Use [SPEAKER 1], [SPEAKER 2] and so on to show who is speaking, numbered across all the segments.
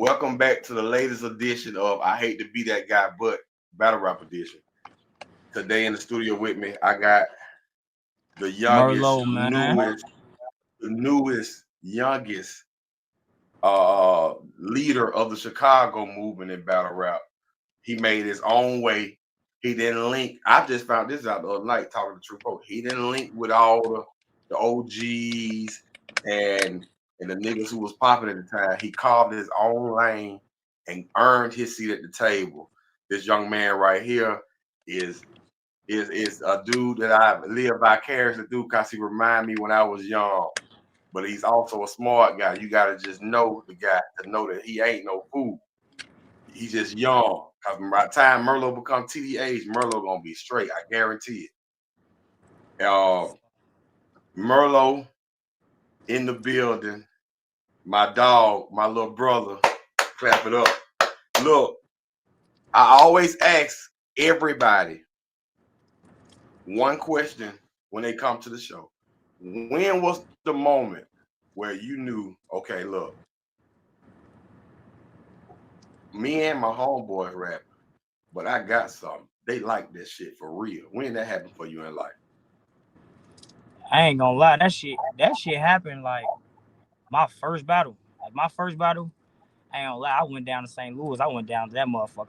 [SPEAKER 1] Welcome back to the latest edition of I Hate to Be That Guy, but Battle Rap Edition. Today in the studio with me, I got the youngest,
[SPEAKER 2] Merlo, man.
[SPEAKER 1] youngest leader of the Chicago movement in battle rap. He made his own way. He didn't link. I just found this out the other night talking to True Folk. He didn't link with all the OGs and the niggas who was popping at the time. He carved his own lane and earned his seat at the table. This young man right here is is a dude that I live vicariously through because he remind me when I was young. But he's also a smart guy. You gotta just know the guy to know that he ain't no fool. He's just young. Cause by the time Merlo become TDH, Merlo gonna be straight. I guarantee it. Merlo in the building. My dog, my little brother. Clap it up. Look, I always ask everybody one question when they come to the show. When was the moment where you knew, okay, look, me and my homeboys rapping, but I got something. They like this shit for real. When that happened for you in life?
[SPEAKER 2] I ain't gonna lie, that shit happened like my first battle. Like my first battle, I ain't gonna lie, I went down to St. Louis. I went down to that motherfucker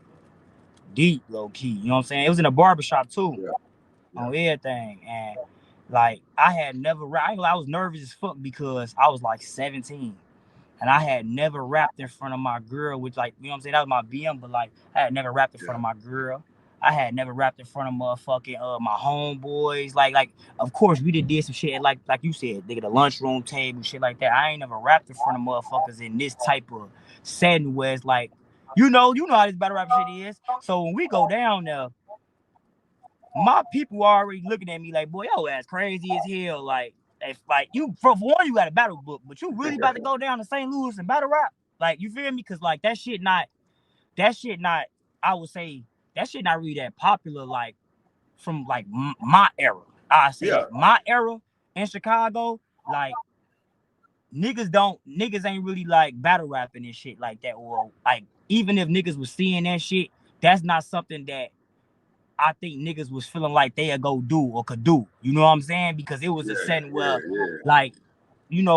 [SPEAKER 2] deep, low key. You know what I'm saying? It was in a barbershop too,
[SPEAKER 1] Yeah,
[SPEAKER 2] on everything. And like I had never I ain't gonna lie, I was nervous as fuck because I was like 17. And I had never rapped in front of my girl, which like, you know what I'm saying? That was my BM, but like I had never rapped in front
[SPEAKER 1] yeah,
[SPEAKER 2] of my girl. I had never rapped in front of motherfucking my homeboys. Like of course we did some shit like you said, nigga, the lunchroom table, shit like that. I ain't never rapped in front of motherfuckers in this type of setting where it's like, you know how this battle rap shit is. So when we go down there, my people are already looking at me like, boy, yo ass crazy as hell. Like, if like you for one, you got a battle book, but you really about to go down to St. Louis and battle rap? Like, you feel me? Cause like that shit not, I would say that shit not really that popular. Like from like my era, I say
[SPEAKER 1] yeah,
[SPEAKER 2] that my era in Chicago, like niggas ain't really like battle rapping and shit like that, or like even if niggas was seeing that shit, that's not something that I think niggas was feeling like they'd go do or could do. You know what I'm saying? Because it was a
[SPEAKER 1] yeah,
[SPEAKER 2] setting where,
[SPEAKER 1] yeah,
[SPEAKER 2] like,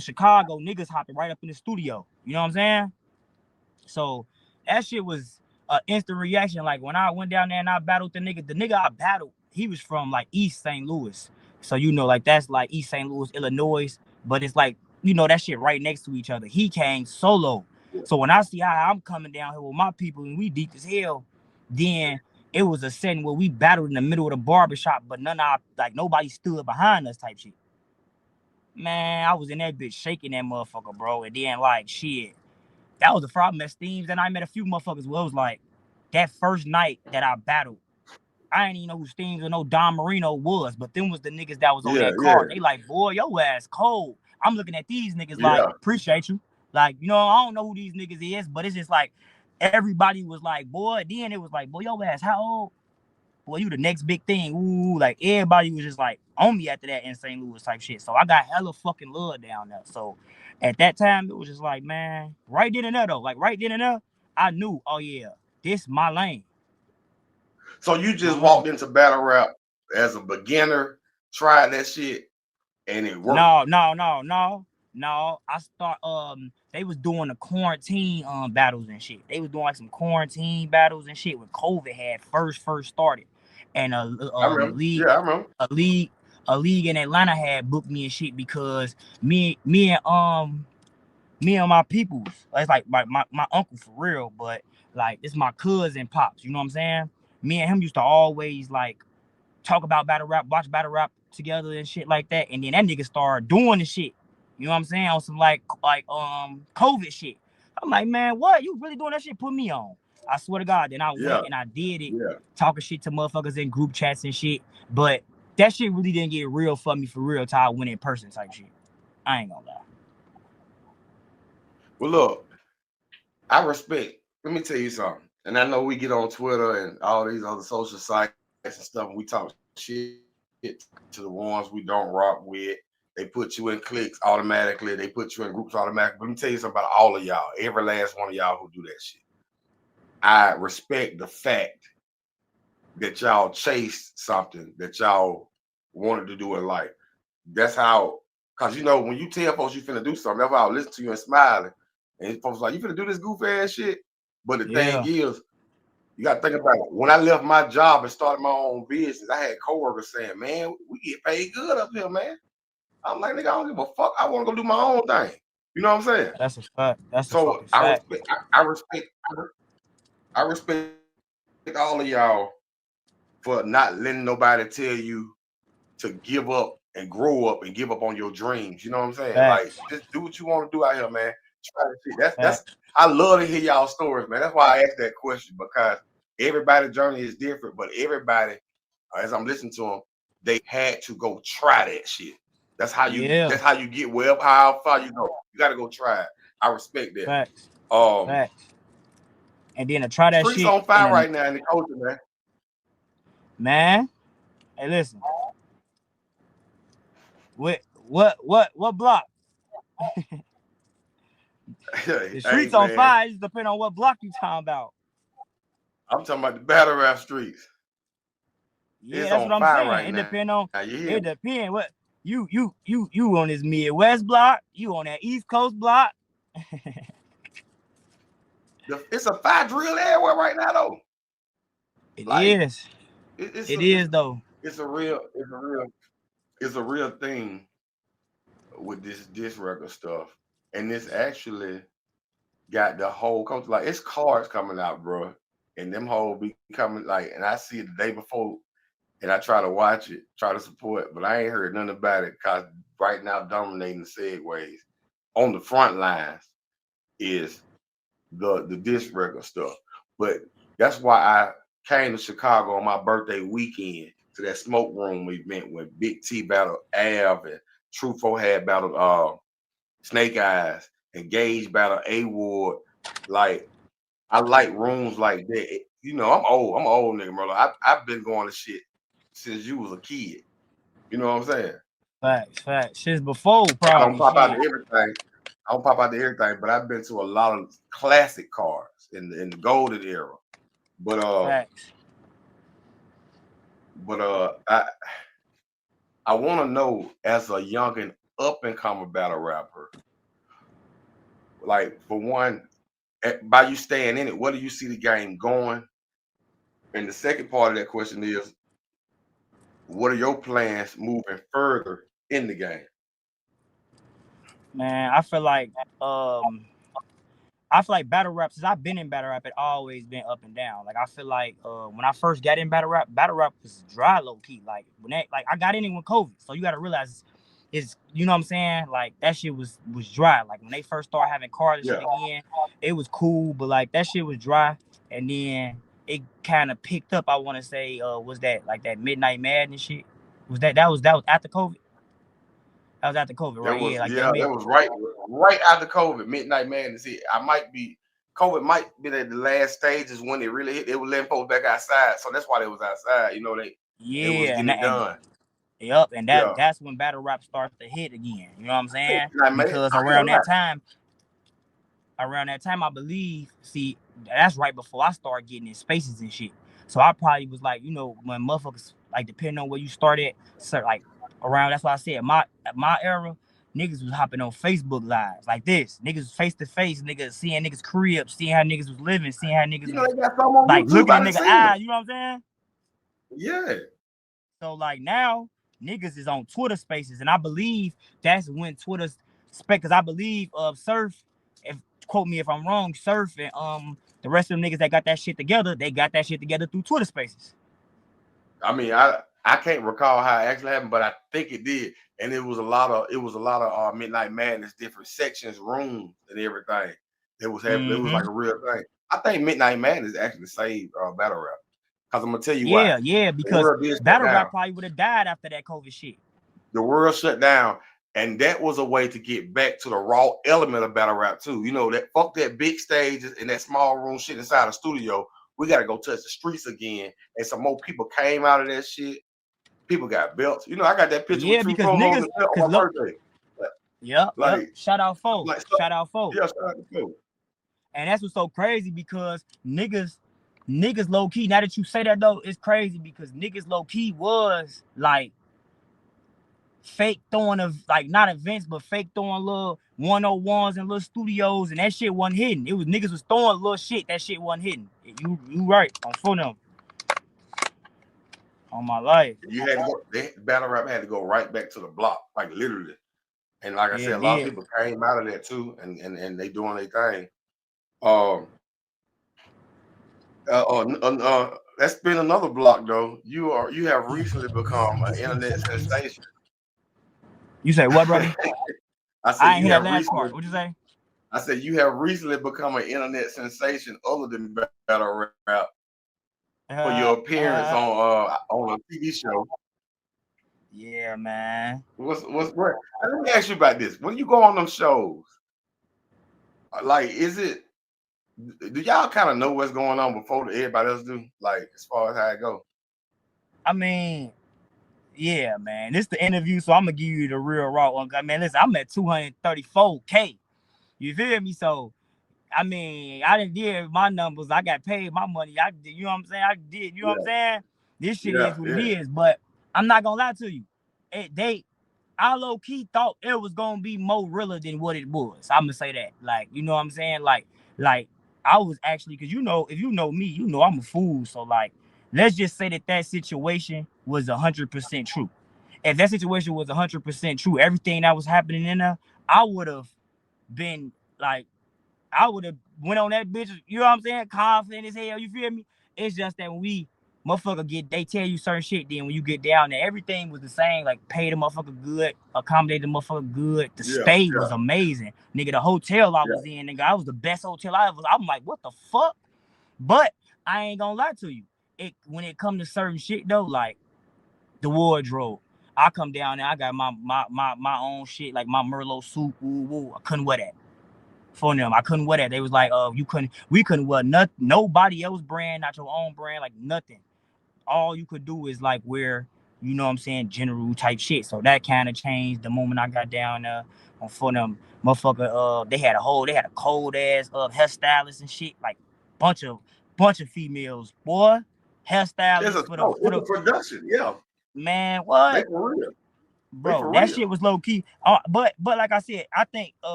[SPEAKER 2] Chicago niggas hopping right up in the studio. You know what I'm saying? So that shit was an instant reaction. Like when I went down there and I battled the nigga I battled, he was from like East St. Louis. So like that's like East St. Louis, Illinois, but it's like, that shit right next to each other. He came solo.
[SPEAKER 1] yeah,
[SPEAKER 2] So when I see how I'm coming down here with my people and we deep as hell, then it was a setting where we battled in the middle of the barbershop, but nobody stood behind us type shit. Man, I was in that bitch shaking that motherfucker, bro. And then like shit, that was the problem. Met Steams, and I met a few motherfuckers where it was like that first night that I battled. I didn't even know who Steams or no Don Marino was, but them was the niggas that was on
[SPEAKER 1] yeah,
[SPEAKER 2] that
[SPEAKER 1] yeah,
[SPEAKER 2] card. They like, boy, your ass cold. I'm looking at these niggas like,
[SPEAKER 1] yeah.
[SPEAKER 2] appreciate you. Like, I don't know who these niggas is, but it's just like everybody was like, boy. Then it was like, boy, your ass how old? Boy, you the next big thing. Ooh, like everybody was just like on me after that in St. Louis type shit. So I got hella fucking love down there. So at that time, it was just like, man, right then and there though, like right then and there, I knew, oh yeah, this my lane.
[SPEAKER 1] So you
[SPEAKER 2] This my
[SPEAKER 1] just
[SPEAKER 2] lane.
[SPEAKER 1] walked into battle rap as a beginner, tried that shit, and it worked.
[SPEAKER 2] No. I start they was doing the quarantine battles and shit. They was doing like some quarantine battles and shit when COVID had first started. And
[SPEAKER 1] I remember. Yeah, I remember.
[SPEAKER 2] a league a league in Atlanta had booked me and shit because me and my peoples, it's like my uncle for real, but like it's my cousin pops, you know what I'm saying? Me and him used to always like talk about battle rap, watch battle rap together and shit like that. And then that nigga started doing the shit. You know what I'm saying? On some like COVID shit. I'm like, man, what? You really doing that shit? Put me on. I swear to God. Then I
[SPEAKER 1] Yeah,
[SPEAKER 2] went and I did it,
[SPEAKER 1] yeah.
[SPEAKER 2] talking shit to motherfuckers in group chats and shit. But that shit really didn't get real for me for real till I went in person type shit. I ain't gonna lie.
[SPEAKER 1] Well, look, I respect. Let me tell you something. And I know we get on Twitter and all these other social sites and stuff, and we talk shit to the ones we don't rock with. They put you in cliques automatically. They put you in groups automatically. But let me tell you something about all of y'all. Every last one of y'all who do that shit. I respect the fact that y'all chased something that y'all wanted to do in life. That's how, because you know, when you tell folks you finna do something, that's why I'll listen to you and smiling. And folks like, you finna do this goofy ass shit. But the thing is, you gotta think about it. When I left my job and started my own business, I had coworkers saying, man, we get paid good up here, man. I'm like, nigga, I don't give a fuck. I want to go do my own thing. You know what I'm saying?
[SPEAKER 2] That's a fact. That's a
[SPEAKER 1] So
[SPEAKER 2] fucking fact.
[SPEAKER 1] I respect all of y'all for not letting nobody tell you to give up and grow up and give up on your dreams. You know what I'm saying? Like,
[SPEAKER 2] Facts.
[SPEAKER 1] just do what you want to do out here, man. Try that shit. That's
[SPEAKER 2] Facts.
[SPEAKER 1] I love to hear y'all stories, man. That's why I asked that question, because everybody's journey is different, but everybody, as I'm listening to them, they had to go try that shit. That's how you get wherever, how far you go. You gotta go try it. I respect that.
[SPEAKER 2] Facts.
[SPEAKER 1] Um
[SPEAKER 2] Facts. And then to try that
[SPEAKER 1] Streets
[SPEAKER 2] shit
[SPEAKER 1] on fire right now in the culture, man.
[SPEAKER 2] Man, hey, listen. What block? The
[SPEAKER 1] Hey
[SPEAKER 2] streets on
[SPEAKER 1] man,
[SPEAKER 2] fire. It just depend on what block you talking about.
[SPEAKER 1] I'm talking about the battle rap streets.
[SPEAKER 2] Yeah,
[SPEAKER 1] It's
[SPEAKER 2] that's
[SPEAKER 1] on
[SPEAKER 2] what I'm
[SPEAKER 1] fire
[SPEAKER 2] saying.
[SPEAKER 1] right
[SPEAKER 2] It
[SPEAKER 1] now.
[SPEAKER 2] depend on.
[SPEAKER 1] You hear
[SPEAKER 2] It
[SPEAKER 1] me?
[SPEAKER 2] depend what you on this Midwest block. You on that East Coast block.
[SPEAKER 1] It's a fire drill everywhere right now, though.
[SPEAKER 2] It
[SPEAKER 1] Like
[SPEAKER 2] is.
[SPEAKER 1] it's
[SPEAKER 2] It is though.
[SPEAKER 1] it's a real thing with this record stuff, and this actually got the whole culture. Like, it's cards coming out, bro, and them whole be coming like, and I see it the day before, and I try to watch it, try to support, but I ain't heard nothing about it, because right now dominating the segues on the front lines is the disc record stuff. But that's why I came to Chicago on my birthday weekend to that smoke room event when Big T battled Av and Trufo had battled Snake Eyes and Gage battled A Ward. Like, I like rooms like that. You know, I'm old. I'm an old nigga, Merlo. I've been going to shit since you was a kid. You know what I'm saying?
[SPEAKER 2] Facts. Since before
[SPEAKER 1] I don't
[SPEAKER 2] probably
[SPEAKER 1] pop out to
[SPEAKER 2] shit.
[SPEAKER 1] everything. I don't pop out to everything, but I've been to a lot of classic cars in the golden era. But
[SPEAKER 2] Facts.
[SPEAKER 1] I want to know, as a young and up and coming battle rapper, like, for one, by you staying in it, where do you see the game going? And the second part of that question is, what are your plans moving further in the game?
[SPEAKER 2] Man, I feel like battle rap, since I've been in battle rap, it always been up and down. Like, I feel like when I first got in battle rap was dry low key. Like, I got in it with COVID, so you got to realize it's, you know what I'm saying. Like, that shit was dry. Like, when they first started having cars and
[SPEAKER 1] Yeah,
[SPEAKER 2] shit again, it was cool, but like that shit was dry, and then it kind of picked up. I want to say, was that like that Midnight Madness shit? Was that was after COVID? That was after COVID, right? Yeah, like that
[SPEAKER 1] that
[SPEAKER 2] mid.
[SPEAKER 1] was right after COVID, Midnight Madness hit. COVID might be at the last stages when it really hit. They were letting folks back outside, so that's why they was outside. You know, they was
[SPEAKER 2] Yeah,
[SPEAKER 1] getting it
[SPEAKER 2] and
[SPEAKER 1] done.
[SPEAKER 2] Yep, and
[SPEAKER 1] Yeah,
[SPEAKER 2] that's when battle rap starts to hit again. You know what I'm saying?
[SPEAKER 1] Midnight Madness.
[SPEAKER 2] Because
[SPEAKER 1] I ain't gonna lie.
[SPEAKER 2] around that time, I believe. See, that's right before I started getting in spaces and shit. So I probably was like, when motherfuckers, like, depending on where you started, so like around. That's why I said my era, niggas was hopping on Facebook lives like this. Niggas face to face, niggas seeing niggas cribs, seeing how niggas was living, seeing how niggas
[SPEAKER 1] You know,
[SPEAKER 2] was
[SPEAKER 1] they got some on
[SPEAKER 2] like
[SPEAKER 1] YouTube.
[SPEAKER 2] looking
[SPEAKER 1] I
[SPEAKER 2] a
[SPEAKER 1] done
[SPEAKER 2] nigga
[SPEAKER 1] seen them.
[SPEAKER 2] eye. You know what I'm saying?
[SPEAKER 1] Yeah.
[SPEAKER 2] So like now, niggas is on Twitter Spaces, and I believe that's when Twitter's spec. Cause I believe Surf, if quote me if I'm wrong, Surf and the rest of them niggas that got that shit together, they got that shit together through Twitter Spaces.
[SPEAKER 1] I mean, I can't recall how it actually happened, but I think it did. And it was a lot of Midnight Madness, different sections, rooms, and everything. It was happening. It was
[SPEAKER 2] Mm-hmm.
[SPEAKER 1] like a real thing. I think Midnight Madness actually saved battle rap, because I'm gonna tell you why.
[SPEAKER 2] Yeah,
[SPEAKER 1] The
[SPEAKER 2] because
[SPEAKER 1] world did shut
[SPEAKER 2] battle
[SPEAKER 1] down.
[SPEAKER 2] rap probably would have died after that COVID shit.
[SPEAKER 1] The world shut down, and that was a way to get back to the raw element of battle rap too. You know, that fuck that big stages and that small room shit inside the studio. We got to go touch the streets again, and some more people came out of that shit. People got belts. You know, I got that picture with
[SPEAKER 2] Yeah,
[SPEAKER 1] True
[SPEAKER 2] because
[SPEAKER 1] Pro holding
[SPEAKER 2] niggas,
[SPEAKER 1] the belt on
[SPEAKER 2] cause
[SPEAKER 1] my
[SPEAKER 2] look,
[SPEAKER 1] birthday.
[SPEAKER 2] yep.
[SPEAKER 1] Like,
[SPEAKER 2] Shout out foe.
[SPEAKER 1] like,
[SPEAKER 2] Shout out foe.
[SPEAKER 1] yeah, shout out to Phil.
[SPEAKER 2] And that's what's so crazy because niggas low key. Now that you say that though, it's crazy because niggas low key was like fake throwing of like not events, but fake throwing little 101s and little studios, and that shit wasn't hidden. It was niggas was throwing little shit. That shit wasn't hidden. You right on phone them on my life.
[SPEAKER 1] You had to go. Battle rap had to go right back to the block, like literally. And like I
[SPEAKER 2] Yeah,
[SPEAKER 1] said, a
[SPEAKER 2] it
[SPEAKER 1] lot of
[SPEAKER 2] did.
[SPEAKER 1] people came out of that too, and they doing their thing. Um, let's spin another block though. You have recently become an internet sensation.
[SPEAKER 2] You say what, brother?
[SPEAKER 1] I said
[SPEAKER 2] I ain't
[SPEAKER 1] you
[SPEAKER 2] hear that
[SPEAKER 1] have
[SPEAKER 2] last
[SPEAKER 1] recently.
[SPEAKER 2] part. What'd you say?
[SPEAKER 1] I said you have recently become an internet sensation other than battle rap for your appearance on a TV show.
[SPEAKER 2] Yeah, man.
[SPEAKER 1] What's what? Let me ask you about this. When you go on them shows, like, is it? Do y'all kind of know what's going on before everybody else do? Like, as far as how it go?
[SPEAKER 2] I mean, yeah, man. This the interview, so I'm gonna give you the real raw one. Man, listen, I'm at 234K. You feel me? So I mean, I didn't did my numbers. I got paid my money. I did, you know what I'm saying? I did, you know what I'm
[SPEAKER 1] Yeah,
[SPEAKER 2] saying? This shit
[SPEAKER 1] yeah,
[SPEAKER 2] is what it
[SPEAKER 1] yeah,
[SPEAKER 2] is. But I'm not gonna lie to you. I low key thought it was gonna be more realer than what it was. I'm gonna say that. Like, you know what I'm saying? Like I was actually, cause you know, if you know me, you know I'm a fool. So like, let's just say that situation was 100% true. If that situation was 100% true, everything that was happening in there, I would have been like I would have went on that bitch, you know what I'm saying? Confident as hell, you feel me? It's just that when we motherfucker they tell you certain shit, then when you get down there, everything was the same. Like pay the motherfucker good, accommodate the motherfucker good. The
[SPEAKER 1] yeah,
[SPEAKER 2] stay was
[SPEAKER 1] yeah,
[SPEAKER 2] amazing. Nigga, the hotel I
[SPEAKER 1] yeah.
[SPEAKER 2] was in, nigga, I was the best hotel I ever. I'm like, what the fuck? But I ain't gonna lie to you. When it come to certain shit though, like the wardrobe. I come down there, I got my own shit, like my Merlo suit, woo. I couldn't wear that for them. I couldn't wear that. They was like, we couldn't wear nothing, nobody else brand, not your own brand, like nothing. All you could do is like wear, you know what I'm saying, general type shit. So that kind of changed the moment I got down there for them motherfucker. They had a cold ass hairstylist and shit, like bunch of females, boy.
[SPEAKER 1] It's
[SPEAKER 2] Hairstylists
[SPEAKER 1] a
[SPEAKER 2] for the
[SPEAKER 1] show. It's a production. Yeah,
[SPEAKER 2] man,
[SPEAKER 1] they
[SPEAKER 2] what?
[SPEAKER 1] for real. They
[SPEAKER 2] Bro,
[SPEAKER 1] for
[SPEAKER 2] that
[SPEAKER 1] real.
[SPEAKER 2] shit was low key. But like I said, I think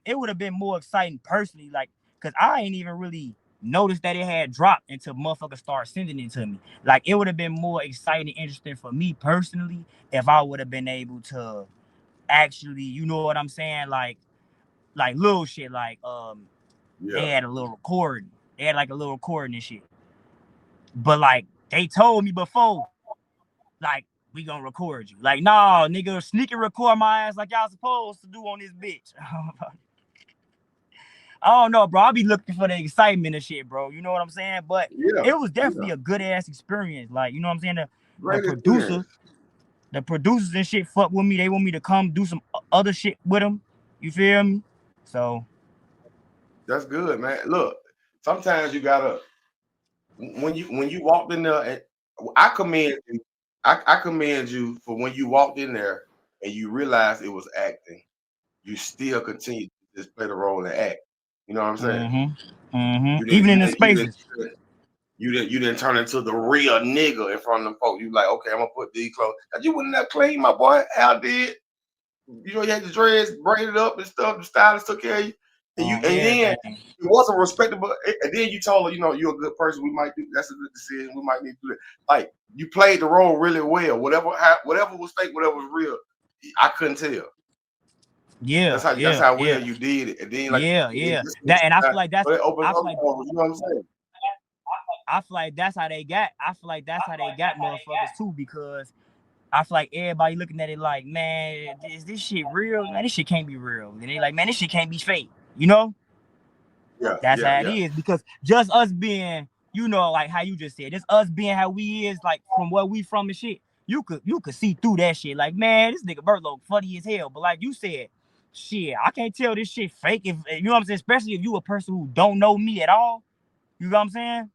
[SPEAKER 2] it would have been more exciting personally, like, cause I ain't even really noticed that it had dropped until motherfuckers started sending it to me. Like it would have been more exciting and interesting for me personally if I would have been able to actually, you know what I'm saying, like little shit, like they
[SPEAKER 1] Yeah.
[SPEAKER 2] had a little recording. They had like a little recording and shit. But like they told me before, like, we gonna record you. Like, nah, nigga, sneak and record my ass like y'all supposed to do on this bitch. I don't know, bro. I'll be looking for the excitement and shit, bro. You know what I'm saying? But
[SPEAKER 1] Yeah.
[SPEAKER 2] it was
[SPEAKER 1] Yeah.
[SPEAKER 2] definitely a good ass experience. Like, you know what I'm saying? The
[SPEAKER 1] Great experience.
[SPEAKER 2] the producers and shit fuck with me. They want me to come do some other shit with them. You feel me? So
[SPEAKER 1] That's good, man. Look, sometimes you gotta when you walked in there, and I commend you. I commend you for when you walked in there and you realized it was acting. You still continue to just play the role and act. You know what I'm saying? You didn't.
[SPEAKER 2] Even in
[SPEAKER 1] You
[SPEAKER 2] the
[SPEAKER 1] didn't. You didn't.
[SPEAKER 2] spaces.
[SPEAKER 1] You didn't turn into the real nigga in front of them folks. You like, okay, I'm gonna put these clothes. You wouldn't have clean, my boy. Al did. You know, you had the dreads braided up and stuff. The stylist took care of you, and then
[SPEAKER 2] Everything.
[SPEAKER 1] it wasn't respectable. And then you told her, you know, you're a good person. We might do that's a good decision. We might need to do that. Like you played the role really well. Whatever was fake, whatever was real, I couldn't tell.
[SPEAKER 2] Yeah,
[SPEAKER 1] That's
[SPEAKER 2] yeah,
[SPEAKER 1] how well
[SPEAKER 2] yeah.
[SPEAKER 1] you did it. And then like
[SPEAKER 2] Yeah. That and I feel like
[SPEAKER 1] but it opens
[SPEAKER 2] I feel
[SPEAKER 1] up
[SPEAKER 2] like
[SPEAKER 1] more. You know what I'm saying?
[SPEAKER 2] I feel like that's how they got. I feel like that's how they got motherfuckers too, because I feel like everybody looking at it like, man, is this shit real? Man, this shit can't be real. And they like, man, this shit can't be fake. You know?
[SPEAKER 1] Yeah,
[SPEAKER 2] That's
[SPEAKER 1] yeah,
[SPEAKER 2] how it
[SPEAKER 1] yeah.
[SPEAKER 2] is. Because just us being, you know, like how you just said, just us being how we is, like from where we from and shit, you could see through that shit. Like, man, this nigga Merlo funny as hell. But like you said, shit, I can't tell this shit fake if you know what I'm saying, especially if you a person who don't know me at all. You know what I'm saying?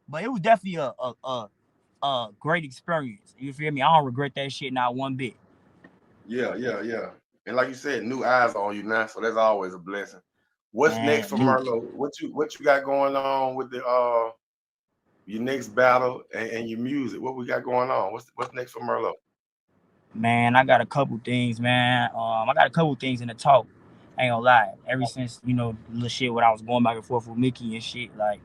[SPEAKER 2] But it was definitely great experience. You feel me? I don't regret that shit not one bit.
[SPEAKER 1] Yeah, yeah, yeah. And like you said, new eyes on you now, so that's always a blessing. What's next
[SPEAKER 2] Man,
[SPEAKER 1] for Merlo? What you got going on with the your next battle and your music? What we got going on? What's next for Merlo?
[SPEAKER 2] man, I got a couple things, man. I got a couple things in the talk. I ain't gonna lie. Ever since the little shit when I was going back and forth with Mickey and shit, like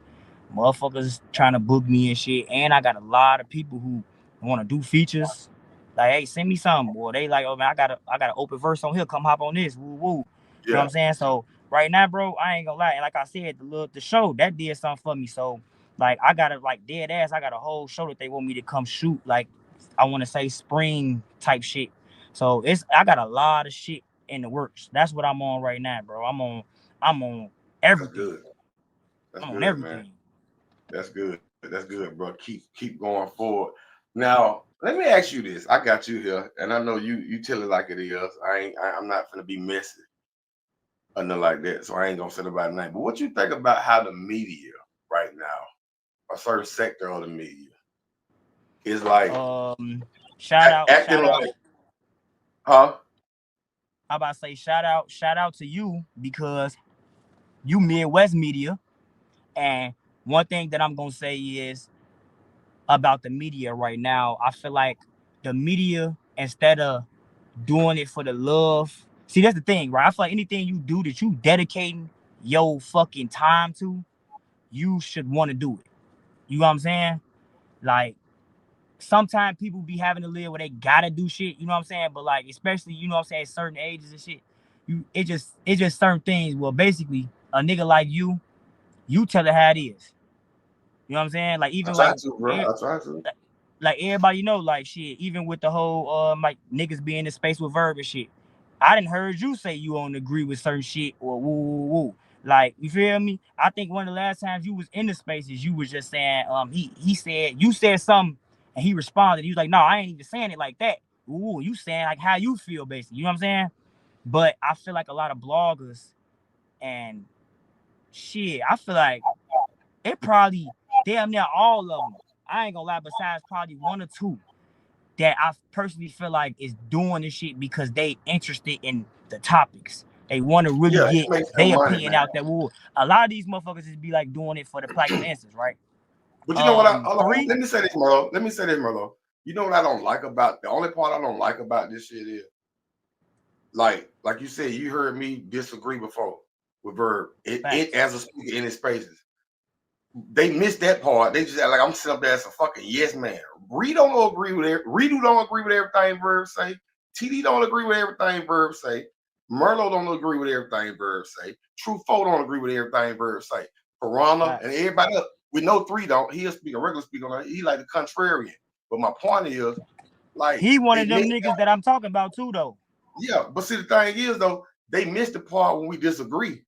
[SPEAKER 2] motherfuckers trying to book me and shit. And I got a lot of people who want to do features. Like, hey, send me something, boy. They like, oh man, I got an open verse on here. Come hop on this. Woo woo. You know what
[SPEAKER 1] Yeah,
[SPEAKER 2] I'm saying? So right now, bro, I ain't gonna lie. And like I said, the show that did something for me. So like I got like dead ass. I got a whole show that they want me to come shoot. Like I want to say spring type shit. So I got a lot of shit in the works. That's what I'm on right now, bro. I'm on
[SPEAKER 1] that's
[SPEAKER 2] everything.
[SPEAKER 1] good. That's
[SPEAKER 2] I'm on
[SPEAKER 1] good, man.
[SPEAKER 2] everything.
[SPEAKER 1] That's good. That's good, bro. Keep going forward. Now, let me ask you this. I got you here, and I know you tell it like it is. I'm not gonna be messy or nothing like that, so I ain't gonna say about name. But what you think about how the media right now, a certain sector of the media, is like
[SPEAKER 2] Um, shout out,
[SPEAKER 1] acting
[SPEAKER 2] shout out.
[SPEAKER 1] like, huh?
[SPEAKER 2] How about to say shout out to you because you Midwest media. And one thing that I'm gonna say is about the media right now. I feel like the media, instead of doing it for the love, see that's the thing, right? I feel like anything you do that you dedicating your fucking time to, you should want to do it. You know what I'm saying? Like sometimes people be having to live where they gotta do shit, you know what I'm saying? But like especially, you know what I'm saying, certain ages and shit, it just certain things. Well, basically, a nigga like you tell it how it is. You know what I'm saying? Like
[SPEAKER 1] I
[SPEAKER 2] even
[SPEAKER 1] try
[SPEAKER 2] like
[SPEAKER 1] to, bro. I try to.
[SPEAKER 2] like everybody like shit, even with the whole like niggas being in space with Verb and shit. I didn't heard you say you don't agree with certain shit or woo woo woo. Like, you feel me? I think one of the last times you was in the spaces, you was just saying, he said you said something and he responded. He was like, no, I ain't even saying it like that. Ooh, you saying like how you feel basically. You know what I'm saying? But I feel like a lot of bloggers and shit, I feel like it probably damn near all of them. I ain't gonna lie, besides probably one or two that I personally feel like is doing this shit because they interested in the topics. They want to really
[SPEAKER 1] Yeah, it
[SPEAKER 2] get
[SPEAKER 1] makes them
[SPEAKER 2] their
[SPEAKER 1] money,
[SPEAKER 2] opinion
[SPEAKER 1] man.
[SPEAKER 2] out there. Well, a lot of these motherfuckers just be like doing it for the plaques and answers, right?
[SPEAKER 1] But you know what?
[SPEAKER 2] Three,
[SPEAKER 1] Let me say this, Merlo. Let me say this, Merlo. You know what I don't like about the only part I don't like about this shit is like you said, you heard me disagree before with Verb. It
[SPEAKER 2] facts.
[SPEAKER 1] as a speaker in his spaces. They missed that part. They just act like I'm sitting up there as a fucking yes man. Reed don't agree with it. Redo don't agree with everything Verb say. TD don't agree with everything Verb say. Merlo don't agree with everything Verb say. True Foe don't agree with everything Verb say. Piranha and
[SPEAKER 2] Facts.
[SPEAKER 1] everybody else. We know three don't. He'll speak a regular speaker. He like the contrarian. But my point is, like,
[SPEAKER 2] He one
[SPEAKER 1] they
[SPEAKER 2] of them
[SPEAKER 1] missed.
[SPEAKER 2] niggas that I'm talking about too, though.
[SPEAKER 1] Yeah, but see the thing is though, they missed the part when we disagree.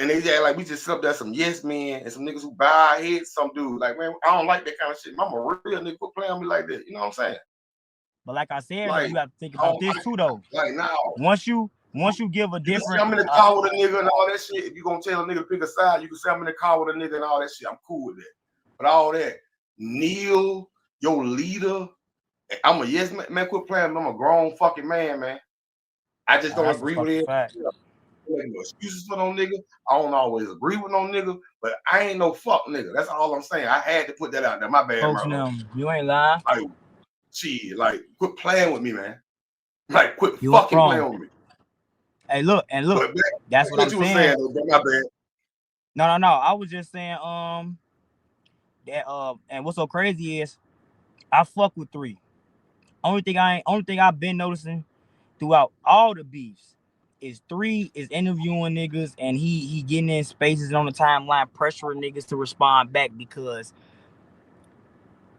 [SPEAKER 1] And they act like we just sit up there some yes men and some niggas who bow our heads. Some dude like, man, I don't like that kind of shit. I'm a real nigga. Quit playing me like that. You know what I'm saying?
[SPEAKER 2] But like I said, though,
[SPEAKER 1] Like,
[SPEAKER 2] you have to think
[SPEAKER 1] I
[SPEAKER 2] about
[SPEAKER 1] don't
[SPEAKER 2] this
[SPEAKER 1] like
[SPEAKER 2] too,
[SPEAKER 1] it.
[SPEAKER 2] though.
[SPEAKER 1] Like now,
[SPEAKER 2] Once you give a
[SPEAKER 1] you can say
[SPEAKER 2] different,
[SPEAKER 1] I'm in the car with a nigga and all that shit. If you gonna tell a nigga to pick a side, you can say I'm in the car with a nigga and all that shit. I'm cool with that. But all that, Neil, your leader, I'm a yes man. Man, quit playing. I'm a grown fucking man, man. I just don't
[SPEAKER 2] that's a
[SPEAKER 1] agree with
[SPEAKER 2] fucking
[SPEAKER 1] it.
[SPEAKER 2] fact.
[SPEAKER 1] No excuses for no nigga. I don't always agree with no nigga, but I ain't no fuck nigga. That's all I'm saying. I had to put that out there. My bad,
[SPEAKER 2] Folks,
[SPEAKER 1] Merlo.
[SPEAKER 2] them, you ain't lying.
[SPEAKER 1] Like, shit, like, quit playing with me, man. Like, quit
[SPEAKER 2] You ain't
[SPEAKER 1] fucking
[SPEAKER 2] wrong.
[SPEAKER 1] playing with me.
[SPEAKER 2] Hey, look,
[SPEAKER 1] But
[SPEAKER 2] that's
[SPEAKER 1] back
[SPEAKER 2] what
[SPEAKER 1] what
[SPEAKER 2] I'm
[SPEAKER 1] you were
[SPEAKER 2] saying.
[SPEAKER 1] saying, though, bro, my bad.
[SPEAKER 2] No. I was just saying, that and what's so crazy is I fuck with three. Only thing I've been noticing throughout all the beefs is three is interviewing niggas and he getting in spaces on the timeline pressuring niggas to respond back because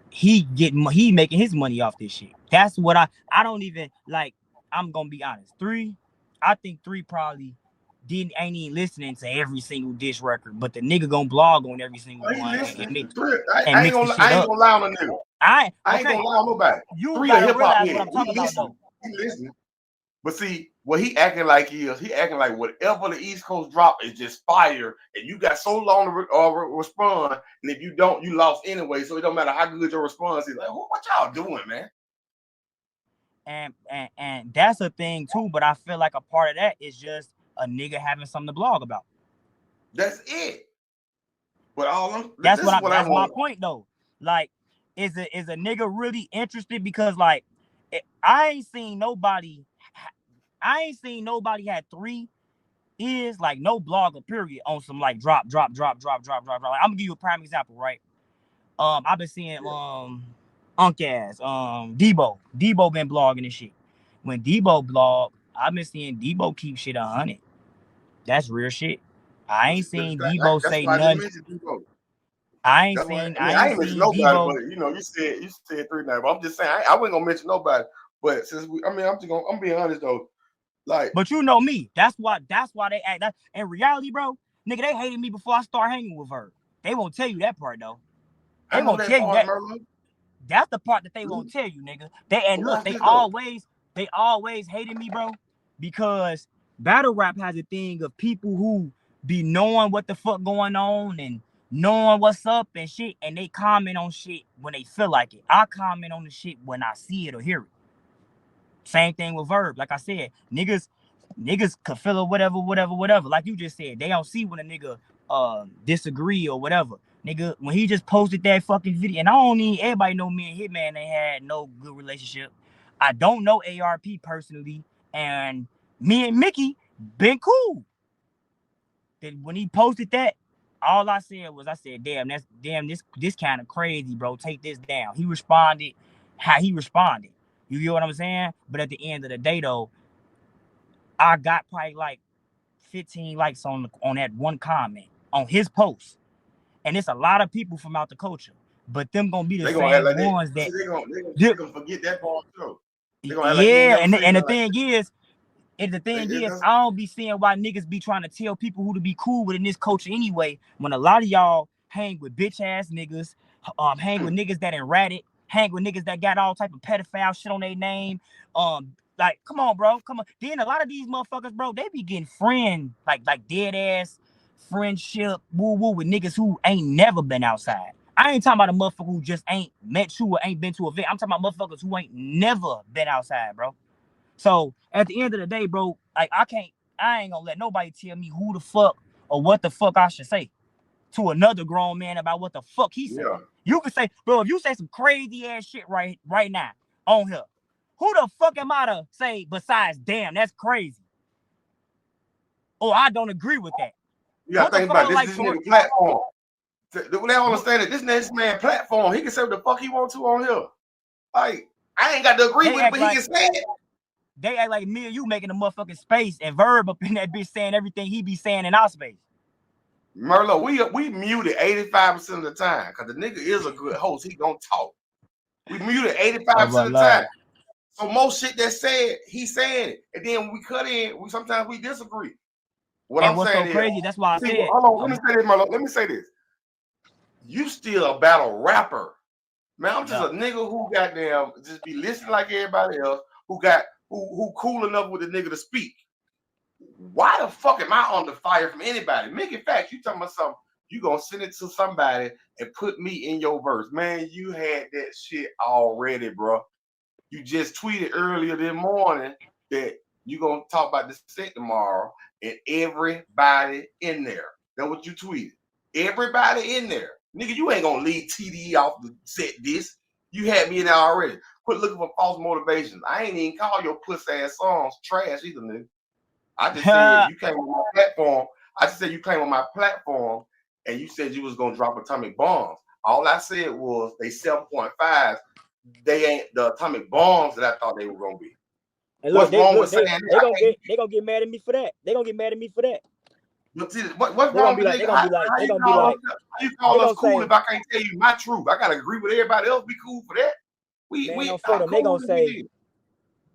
[SPEAKER 2] he making his money off this shit. That's what I don't even like. I'm gonna be honest. I think three probably ain't even listening to every single diss record, but the nigga gonna blog on every single
[SPEAKER 1] I ain't
[SPEAKER 2] one
[SPEAKER 1] listening.
[SPEAKER 2] and mix the shit
[SPEAKER 1] I ain't
[SPEAKER 2] up.
[SPEAKER 1] gonna lie on a nigga. I ain't
[SPEAKER 2] Okay.
[SPEAKER 1] gonna lie on nobody.
[SPEAKER 2] You
[SPEAKER 1] Three a
[SPEAKER 2] gotta
[SPEAKER 1] hip hop
[SPEAKER 2] realize what
[SPEAKER 1] head.
[SPEAKER 2] I'm
[SPEAKER 1] He
[SPEAKER 2] talking about
[SPEAKER 1] listening.
[SPEAKER 2] though.
[SPEAKER 1] He listening. But see, what he acting like he acting like whatever the East Coast drop is just fire, and you got so long to respond, and if you don't, you lost anyway. So it don't matter how good your response is. Like, what y'all doing, man?
[SPEAKER 2] And that's a thing too. But I feel like a part of that is just a nigga having something to blog about.
[SPEAKER 1] That's it. But
[SPEAKER 2] That's
[SPEAKER 1] this is what I
[SPEAKER 2] that's my
[SPEAKER 1] want.
[SPEAKER 2] point though. Like, is a nigga really interested? Because like, I ain't seen nobody had 3 years, like no blogger period on some like drop. Like, I'm gonna give you a prime example, right? I've been seeing Unk ass, Debo been blogging and shit. When Debo blog, I've been seeing Debo keep shit 100. That's real shit. I ain't seen Debo
[SPEAKER 1] That's
[SPEAKER 2] say
[SPEAKER 1] why I didn't
[SPEAKER 2] nothing.
[SPEAKER 1] mention people.
[SPEAKER 2] I ain't
[SPEAKER 1] That's why.
[SPEAKER 2] seen
[SPEAKER 1] I mean,
[SPEAKER 2] I
[SPEAKER 1] I
[SPEAKER 2] ain't
[SPEAKER 1] ain't mention
[SPEAKER 2] seen
[SPEAKER 1] nobody,
[SPEAKER 2] Debo.
[SPEAKER 1] but you said 3 names. But I'm just saying, I wasn't gonna mention nobody. But since I'm being honest though. Like,
[SPEAKER 2] But you know me. That's why they act. That in reality, bro, nigga, they hated me before I start hanging with her. They won't tell you that part though.
[SPEAKER 1] I
[SPEAKER 2] They
[SPEAKER 1] know
[SPEAKER 2] won't
[SPEAKER 1] that
[SPEAKER 2] tell you
[SPEAKER 1] part,
[SPEAKER 2] that.
[SPEAKER 1] Merlo.
[SPEAKER 2] That's the part that they won't tell you, nigga. And
[SPEAKER 1] But
[SPEAKER 2] look,
[SPEAKER 1] watch this though.
[SPEAKER 2] they always hated me, bro, because battle rap has a thing of people who be knowing what the fuck going on and knowing what's up and shit, and they comment on shit when they feel like it. I comment on the shit when I see it or hear it. Same thing with Verb. Like I said, niggas could feel it, whatever. Like you just said, they don't see when a nigga disagree or whatever. Nigga, when he just posted that fucking video, and I don't need everybody know me and Hitman they had no good relationship. I don't know ARP personally, and me and Mickey been cool. Then when he posted that, all I said was, damn, this kind of crazy, bro. Take this down. He responded how he responded. You get what I'm saying? But at the end of the day, though, I got probably like 15 likes on that one comment on his post, and it's a lot of people from out the culture. But them gonna be the
[SPEAKER 1] They gonna act
[SPEAKER 2] same
[SPEAKER 1] like that.
[SPEAKER 2] ones
[SPEAKER 1] See,
[SPEAKER 2] that,
[SPEAKER 1] they gonna forget that part too. They gonna act like you ain't
[SPEAKER 2] yeah.
[SPEAKER 1] never
[SPEAKER 2] And
[SPEAKER 1] said
[SPEAKER 2] the
[SPEAKER 1] that. Like
[SPEAKER 2] thing is, I don't be seeing why niggas be trying to tell people who to be cool with in this culture anyway. When a lot of y'all hang with bitch ass niggas, hang with niggas that erratic, hang with niggas that got all type of pedophile shit on their name. Like, come on, bro, come on. Then a lot of these motherfuckers, bro, they be getting like dead ass friendship woo woo with niggas who ain't never been outside. I ain't talking about a motherfucker who just ain't met you or ain't been to a event. I'm talking about motherfuckers who ain't never been outside, bro. So at the end of the day, bro, like I ain't gonna let nobody tell me who the fuck or what the fuck I should say to another grown man about what the fuck he say.
[SPEAKER 1] yeah,
[SPEAKER 2] You can say, bro, if you say some crazy ass shit right now on here, who the fuck am I to say besides damn, that's crazy? Or I don't agree with that.
[SPEAKER 1] you gotta
[SPEAKER 2] What the
[SPEAKER 1] think
[SPEAKER 2] fuck
[SPEAKER 1] about
[SPEAKER 2] I
[SPEAKER 1] this.
[SPEAKER 2] like
[SPEAKER 1] This
[SPEAKER 2] for
[SPEAKER 1] nigga platform. They don't understand that this man platform. He can say what the fuck he want to on here. Like, I ain't got to agree with it, but he can say it.
[SPEAKER 2] They act like me and you making a motherfucking space and Verb up in that bitch saying everything he be saying in our space.
[SPEAKER 1] Merlo, we muted 85% of the time because the nigga is a good host. He gonna talk. We muted 85% of the time. So most shit that's said, he's saying it. And then when we cut in, sometimes we disagree. What
[SPEAKER 2] And
[SPEAKER 1] I'm
[SPEAKER 2] what's
[SPEAKER 1] saying
[SPEAKER 2] so
[SPEAKER 1] is,
[SPEAKER 2] crazy, that's why I
[SPEAKER 1] see,
[SPEAKER 2] said,
[SPEAKER 1] hold on, let me say this, Merlo. Let me say this. You still a battle rapper. Man, I'm just a nigga who goddamn just be listening like everybody else, who cool enough with the nigga to speak. Why the fuck am I under fire from anybody? Making facts, you talking about something, you gonna send it to somebody and put me in your verse. Man, you had that shit already, bro. You just tweeted earlier this morning that you gonna talk about the set tomorrow and everybody in there. That's what you tweeted. Everybody in there. Nigga, you ain't gonna leave TDE off the set this. You had me in there already. Quit looking for false motivations. I ain't even call your puss ass songs trash either, nigga. I just said you came on my platform. I just said you came on my platform and you said you was gonna drop atomic bombs. All I said was they 7.5s. They ain't the atomic bombs that I thought they were gonna be.
[SPEAKER 2] and
[SPEAKER 1] What's wrong with saying
[SPEAKER 2] they
[SPEAKER 1] that?
[SPEAKER 2] gonna get mad at me for that. They gonna get mad at me for that.
[SPEAKER 1] But see, what's
[SPEAKER 2] They gonna
[SPEAKER 1] wrong
[SPEAKER 2] be
[SPEAKER 1] with
[SPEAKER 2] like,
[SPEAKER 1] nigga? How you
[SPEAKER 2] they
[SPEAKER 1] call us
[SPEAKER 2] gonna
[SPEAKER 1] cool
[SPEAKER 2] say,
[SPEAKER 1] if I can't tell you my truth? I gotta agree with everybody else. Be cool for that.
[SPEAKER 2] man, on
[SPEAKER 1] I'm
[SPEAKER 2] photo, they
[SPEAKER 1] cool
[SPEAKER 2] gonna
[SPEAKER 1] with
[SPEAKER 2] say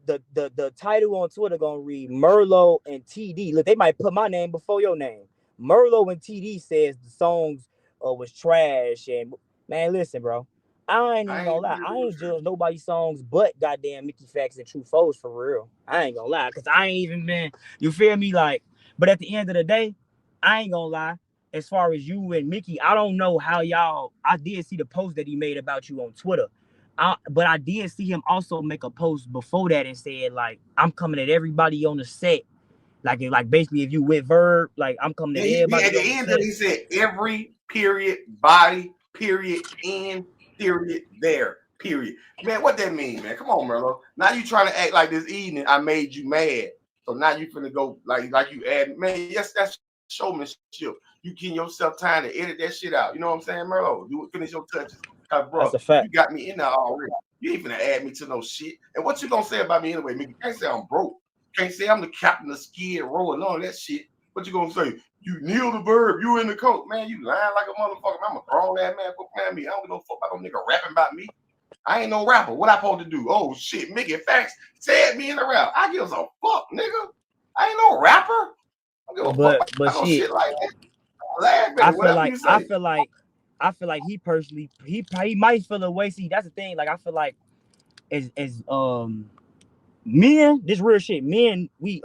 [SPEAKER 1] it.
[SPEAKER 2] the title on Twitter gonna read Merlo and TD. Look, they might put my name before your name. Merlo and TD says the songs was trash. And man, listen, bro. I ain't even
[SPEAKER 1] I
[SPEAKER 2] gonna
[SPEAKER 1] ain't
[SPEAKER 2] lie.
[SPEAKER 1] really
[SPEAKER 2] I
[SPEAKER 1] real
[SPEAKER 2] ain't
[SPEAKER 1] shit.
[SPEAKER 2] judge nobody's songs but goddamn Mickey Facts and True Foes for real. I ain't gonna lie. Cause I ain't even been, you feel me? Like, but at the end of the day, I ain't gonna lie. As far as you and Mickey, I don't know how y'all, I did see the post that he made about you on Twitter. But I did see him also make a post before that and said, like, I'm coming at everybody on the set. Like basically if you with Verb, like I'm coming
[SPEAKER 1] Yeah,
[SPEAKER 2] at
[SPEAKER 1] he at
[SPEAKER 2] everybody on
[SPEAKER 1] the
[SPEAKER 2] the
[SPEAKER 1] end of it,
[SPEAKER 2] set.
[SPEAKER 1] he said every period, body, period, end, period, there, period. Man, what that mean, man? Come on, Merlo. Now you trying to act like this evening I made you mad. So now you finna go like you add, man, yes, that's showmanship. You getting yourself time to edit that shit out. You know what I'm saying, Merlo? You finish your touches. Cause bro,
[SPEAKER 2] That's a
[SPEAKER 1] you
[SPEAKER 2] fact.
[SPEAKER 1] got me in there already. You ain't finna add me to no shit. And what you gonna say about me anyway, nigga? You can't say I'm broke. Can't say I'm the captain of Skid Row and all that shit. What you gonna say? You kneel the Verb, you in the coat. Man, you lying like a motherfucker. I'm a grown ass man. Fuck man, me. I don't give no fuck about no nigga rapping about me. I ain't no rapper. What I supposed to do? Oh shit, Mickey Facts said me in the rap. I give a fuck, nigga. I ain't no rapper. I don't give a fuck
[SPEAKER 2] But
[SPEAKER 1] about no
[SPEAKER 2] shit,
[SPEAKER 1] shit like that. Laugh at
[SPEAKER 2] I
[SPEAKER 1] it,
[SPEAKER 2] feel
[SPEAKER 1] whatever
[SPEAKER 2] like
[SPEAKER 1] you
[SPEAKER 2] I
[SPEAKER 1] say.
[SPEAKER 2] feel like I feel like he personally he might feel a way. See, that's the thing. Like I feel like as men, this real shit, men we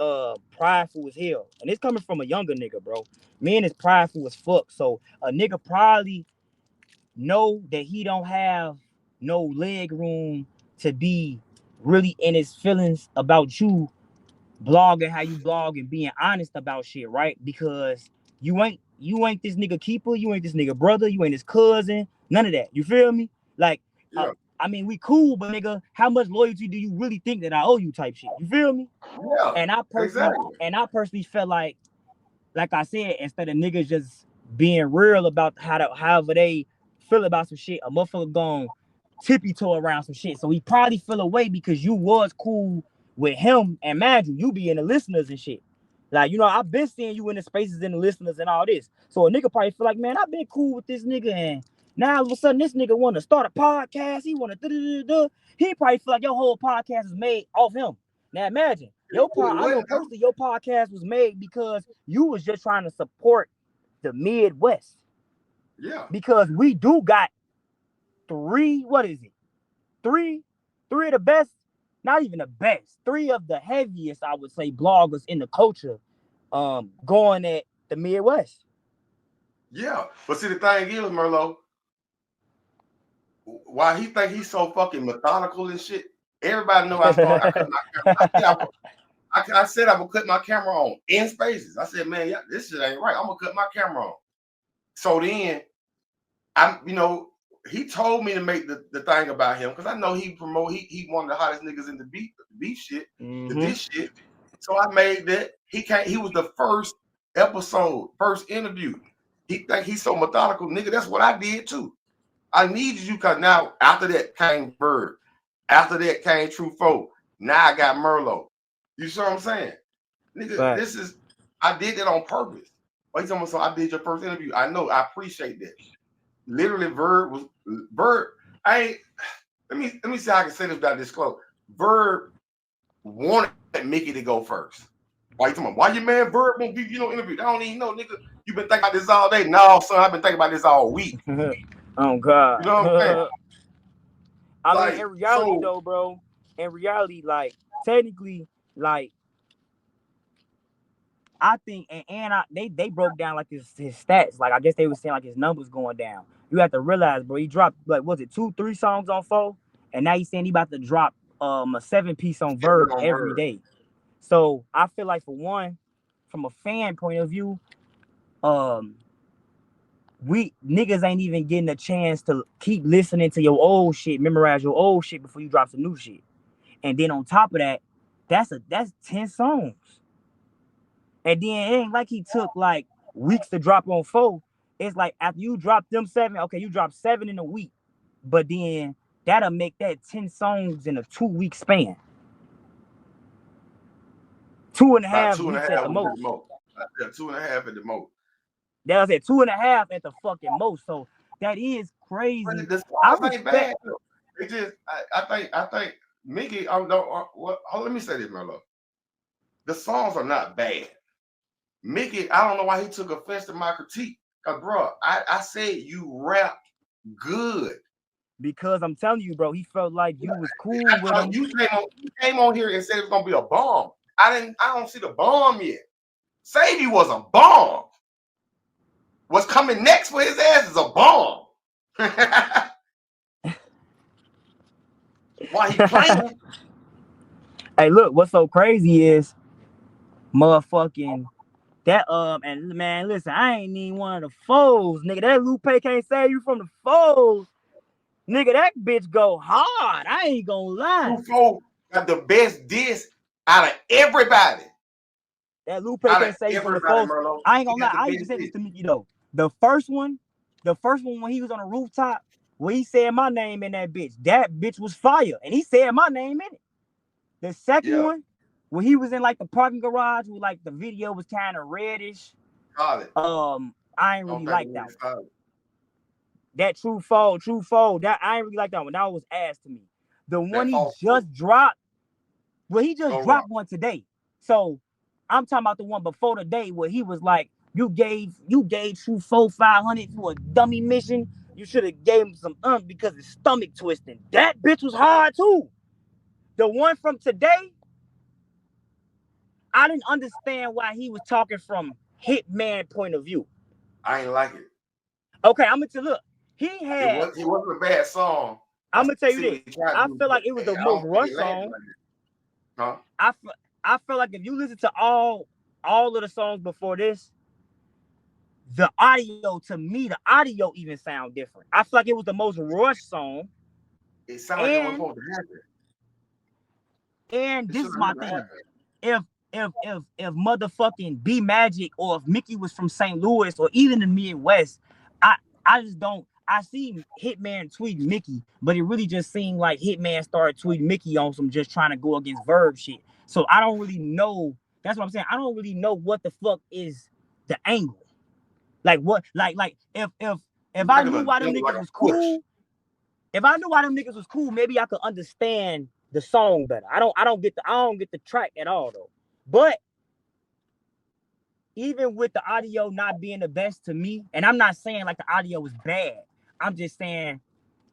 [SPEAKER 2] prideful as hell. And it's coming from a younger nigga, bro. Men is prideful as fuck. So a nigga probably know that he don't have no leg room to be really in his feelings about you blogging how you blog and being honest about shit, right? Because you ain't this nigga keeper, you ain't this nigga brother, you ain't his cousin, none of that. You feel me? Like,
[SPEAKER 1] Yeah,
[SPEAKER 2] I mean, we cool, but nigga, how much loyalty do you really think that I owe you? Type shit. You feel me?
[SPEAKER 1] yeah,
[SPEAKER 2] And
[SPEAKER 1] exactly.
[SPEAKER 2] I personally felt like I said, instead of niggas just being real about however they feel about some shit, a motherfucker gon' tippy toe around some shit. So he probably feel away because you was cool with him. And mind you, you be in the listeners and shit. Like, you know, I've been seeing you in the spaces and the listeners and all this. So a nigga probably feel like, man, I've been cool with this nigga, and now all of a sudden this nigga want to start a podcast. He want to He probably feel like your whole podcast is made off him. Now imagine I
[SPEAKER 1] What?
[SPEAKER 2] know personally your podcast was made because you was just trying to support the Midwest.
[SPEAKER 1] Yeah,
[SPEAKER 2] Because we do got three, what is it? Three, three of the best, not even the best, three of the heaviest, I would say, bloggers in the culture going at the Midwest.
[SPEAKER 1] yeah. But see, the thing is, Merlo, why he think he's so fucking methodical and shit. Everybody know I started. I cut my. I said I would cut my camera on in spaces. I said, man, yeah, this shit ain't right. I'm gonna cut my camera on. So then you know, he told me to make the thing about him because I know he one of the hottest niggas in the beef shit, the
[SPEAKER 2] Mm-hmm.
[SPEAKER 1] dish shit. So I made that. He was the first episode, first interview. He think he's so methodical, nigga. That's what I did too. I needed you because now after that came Bird. After that came True Foe. Now I got Merlo. You see what I'm saying? Nigga,
[SPEAKER 2] Right.
[SPEAKER 1] this is I did that on purpose. Why you talking about so I did your first interview? I know, I appreciate that. Literally, Verb. I ain't let me see how I can say this without disclose. Verb wanted Mickey to go first. Why you talking about? Why your man Verb won't give you no interview? I don't even know, nigga. You been thinking about this all day. No, son, I've been thinking about this all week.
[SPEAKER 2] Oh
[SPEAKER 1] You
[SPEAKER 2] God.
[SPEAKER 1] know what I'm saying?
[SPEAKER 2] I mean,
[SPEAKER 1] Like,
[SPEAKER 2] in reality
[SPEAKER 1] so
[SPEAKER 2] though, bro, in reality, like technically, like I think, they broke down like his stats. Like I guess they were saying like his numbers going down. You have to realize, bro, he dropped like was it 2, 3 songs on four, and now he's saying he about to drop a 7 piece on
[SPEAKER 1] seven
[SPEAKER 2] Verb
[SPEAKER 1] on
[SPEAKER 2] every
[SPEAKER 1] Verb.
[SPEAKER 2] day. So I feel like for one, from a fan point of view, um, we niggas ain't even getting a chance to keep listening to your old shit, memorize your old shit before you drop some new shit. And then on top of that, that's 10 songs. And then it ain't like he took like weeks to drop on four. It's like after you drop them seven, okay, you drop seven in a week, but then that'll make that 10 songs in a 2 week span. Two and a
[SPEAKER 1] About
[SPEAKER 2] half
[SPEAKER 1] two and a
[SPEAKER 2] weeks at
[SPEAKER 1] half
[SPEAKER 2] the
[SPEAKER 1] weeks at the
[SPEAKER 2] most.
[SPEAKER 1] most. Yeah, 2.5 at the most.
[SPEAKER 2] That was at 2.5 at the fucking most. So that is crazy.
[SPEAKER 1] But the
[SPEAKER 2] I
[SPEAKER 1] songs ain't
[SPEAKER 2] respect.
[SPEAKER 1] bad though. It just I think Mickey. Let me say this, Merlo. The songs are not bad. Mickey, I don't know why he took offense to my critique. Cause bro, I said you rap good.
[SPEAKER 2] Because I'm telling you, bro, he felt like you was cool
[SPEAKER 1] I
[SPEAKER 2] with
[SPEAKER 1] thought
[SPEAKER 2] him.
[SPEAKER 1] you came on here and said it was gonna be a bomb. I don't see the bomb yet. Sadie was a bomb. What's coming next for his ass is a bomb. While he playing,
[SPEAKER 2] Hey, look, what's so crazy is motherfucking that and man, listen, I ain't even one of the foes, nigga. That Lupe can't save you from the foes. Nigga, that bitch go hard. I ain't gonna lie.
[SPEAKER 1] Truffaut got the best diss out of everybody.
[SPEAKER 2] That Lupe
[SPEAKER 1] Out of
[SPEAKER 2] can't save you from the
[SPEAKER 1] everybody,
[SPEAKER 2] foes.
[SPEAKER 1] Merlo.
[SPEAKER 2] I ain't
[SPEAKER 1] He
[SPEAKER 2] gonna lie.
[SPEAKER 1] got the
[SPEAKER 2] I even
[SPEAKER 1] best
[SPEAKER 2] said this
[SPEAKER 1] diss.
[SPEAKER 2] to Mickey though. The first one when he was on the rooftop, when he said my name in that bitch was fire. And he said my name in it. The second
[SPEAKER 1] Yeah,
[SPEAKER 2] one, when he was in like the parking garage, where like the video was kind of reddish.
[SPEAKER 1] solid.
[SPEAKER 2] I ain't
[SPEAKER 1] Don't
[SPEAKER 2] really
[SPEAKER 1] think
[SPEAKER 2] like
[SPEAKER 1] it
[SPEAKER 2] that
[SPEAKER 1] was
[SPEAKER 2] one.
[SPEAKER 1] solid.
[SPEAKER 2] That true fold. That I ain't really like that one. That was ass to me. The one
[SPEAKER 1] That
[SPEAKER 2] he
[SPEAKER 1] false
[SPEAKER 2] just dropped, well, he just
[SPEAKER 1] go rock.
[SPEAKER 2] dropped one today. So I'm talking about the one before today where he was like, you gave True 500 for a dummy mission. You should have gave him some because his stomach twisting. That bitch was hard too. The one from today, I didn't understand why he was talking from Hitman point of view.
[SPEAKER 1] I ain't like it.
[SPEAKER 2] Okay, I'm gonna tell look. He had.
[SPEAKER 1] It wasn't a bad song.
[SPEAKER 2] I'm
[SPEAKER 1] I
[SPEAKER 2] gonna tell you
[SPEAKER 1] see what
[SPEAKER 2] this.
[SPEAKER 1] he tried to
[SPEAKER 2] I
[SPEAKER 1] do,
[SPEAKER 2] feel
[SPEAKER 1] but
[SPEAKER 2] like it was
[SPEAKER 1] I
[SPEAKER 2] the most
[SPEAKER 1] don't think
[SPEAKER 2] rush
[SPEAKER 1] it landed
[SPEAKER 2] song.
[SPEAKER 1] like that. Huh?
[SPEAKER 2] I feel like if you listen to all of the songs before this, the audio to me, the audio even sound different. I feel like it was the most rushed song,
[SPEAKER 1] It sounded like it wasn't
[SPEAKER 2] and
[SPEAKER 1] supposed to happen.
[SPEAKER 2] and
[SPEAKER 1] It
[SPEAKER 2] this
[SPEAKER 1] should
[SPEAKER 2] is
[SPEAKER 1] have
[SPEAKER 2] my
[SPEAKER 1] never
[SPEAKER 2] thing.
[SPEAKER 1] happened.
[SPEAKER 2] If if motherfucking B Magic or if Mickey was from St. Louis or even the Midwest, I I just don't. I see Hitman tweet Mickey, but it really just seemed like Hitman started tweeting Mickey on some just trying to go against Verb shit. So I don't really know. That's what I'm saying. I don't really know what the fuck is the angle. Like what? Like if I knew why
[SPEAKER 1] It
[SPEAKER 2] them
[SPEAKER 1] was like
[SPEAKER 2] niggas
[SPEAKER 1] a
[SPEAKER 2] was
[SPEAKER 1] push.
[SPEAKER 2] cool, if I knew why them niggas was cool, maybe I could understand the song better. I don't get the track at all though. But even with the audio not being the best to me, and I'm not saying like the audio was bad. I'm just saying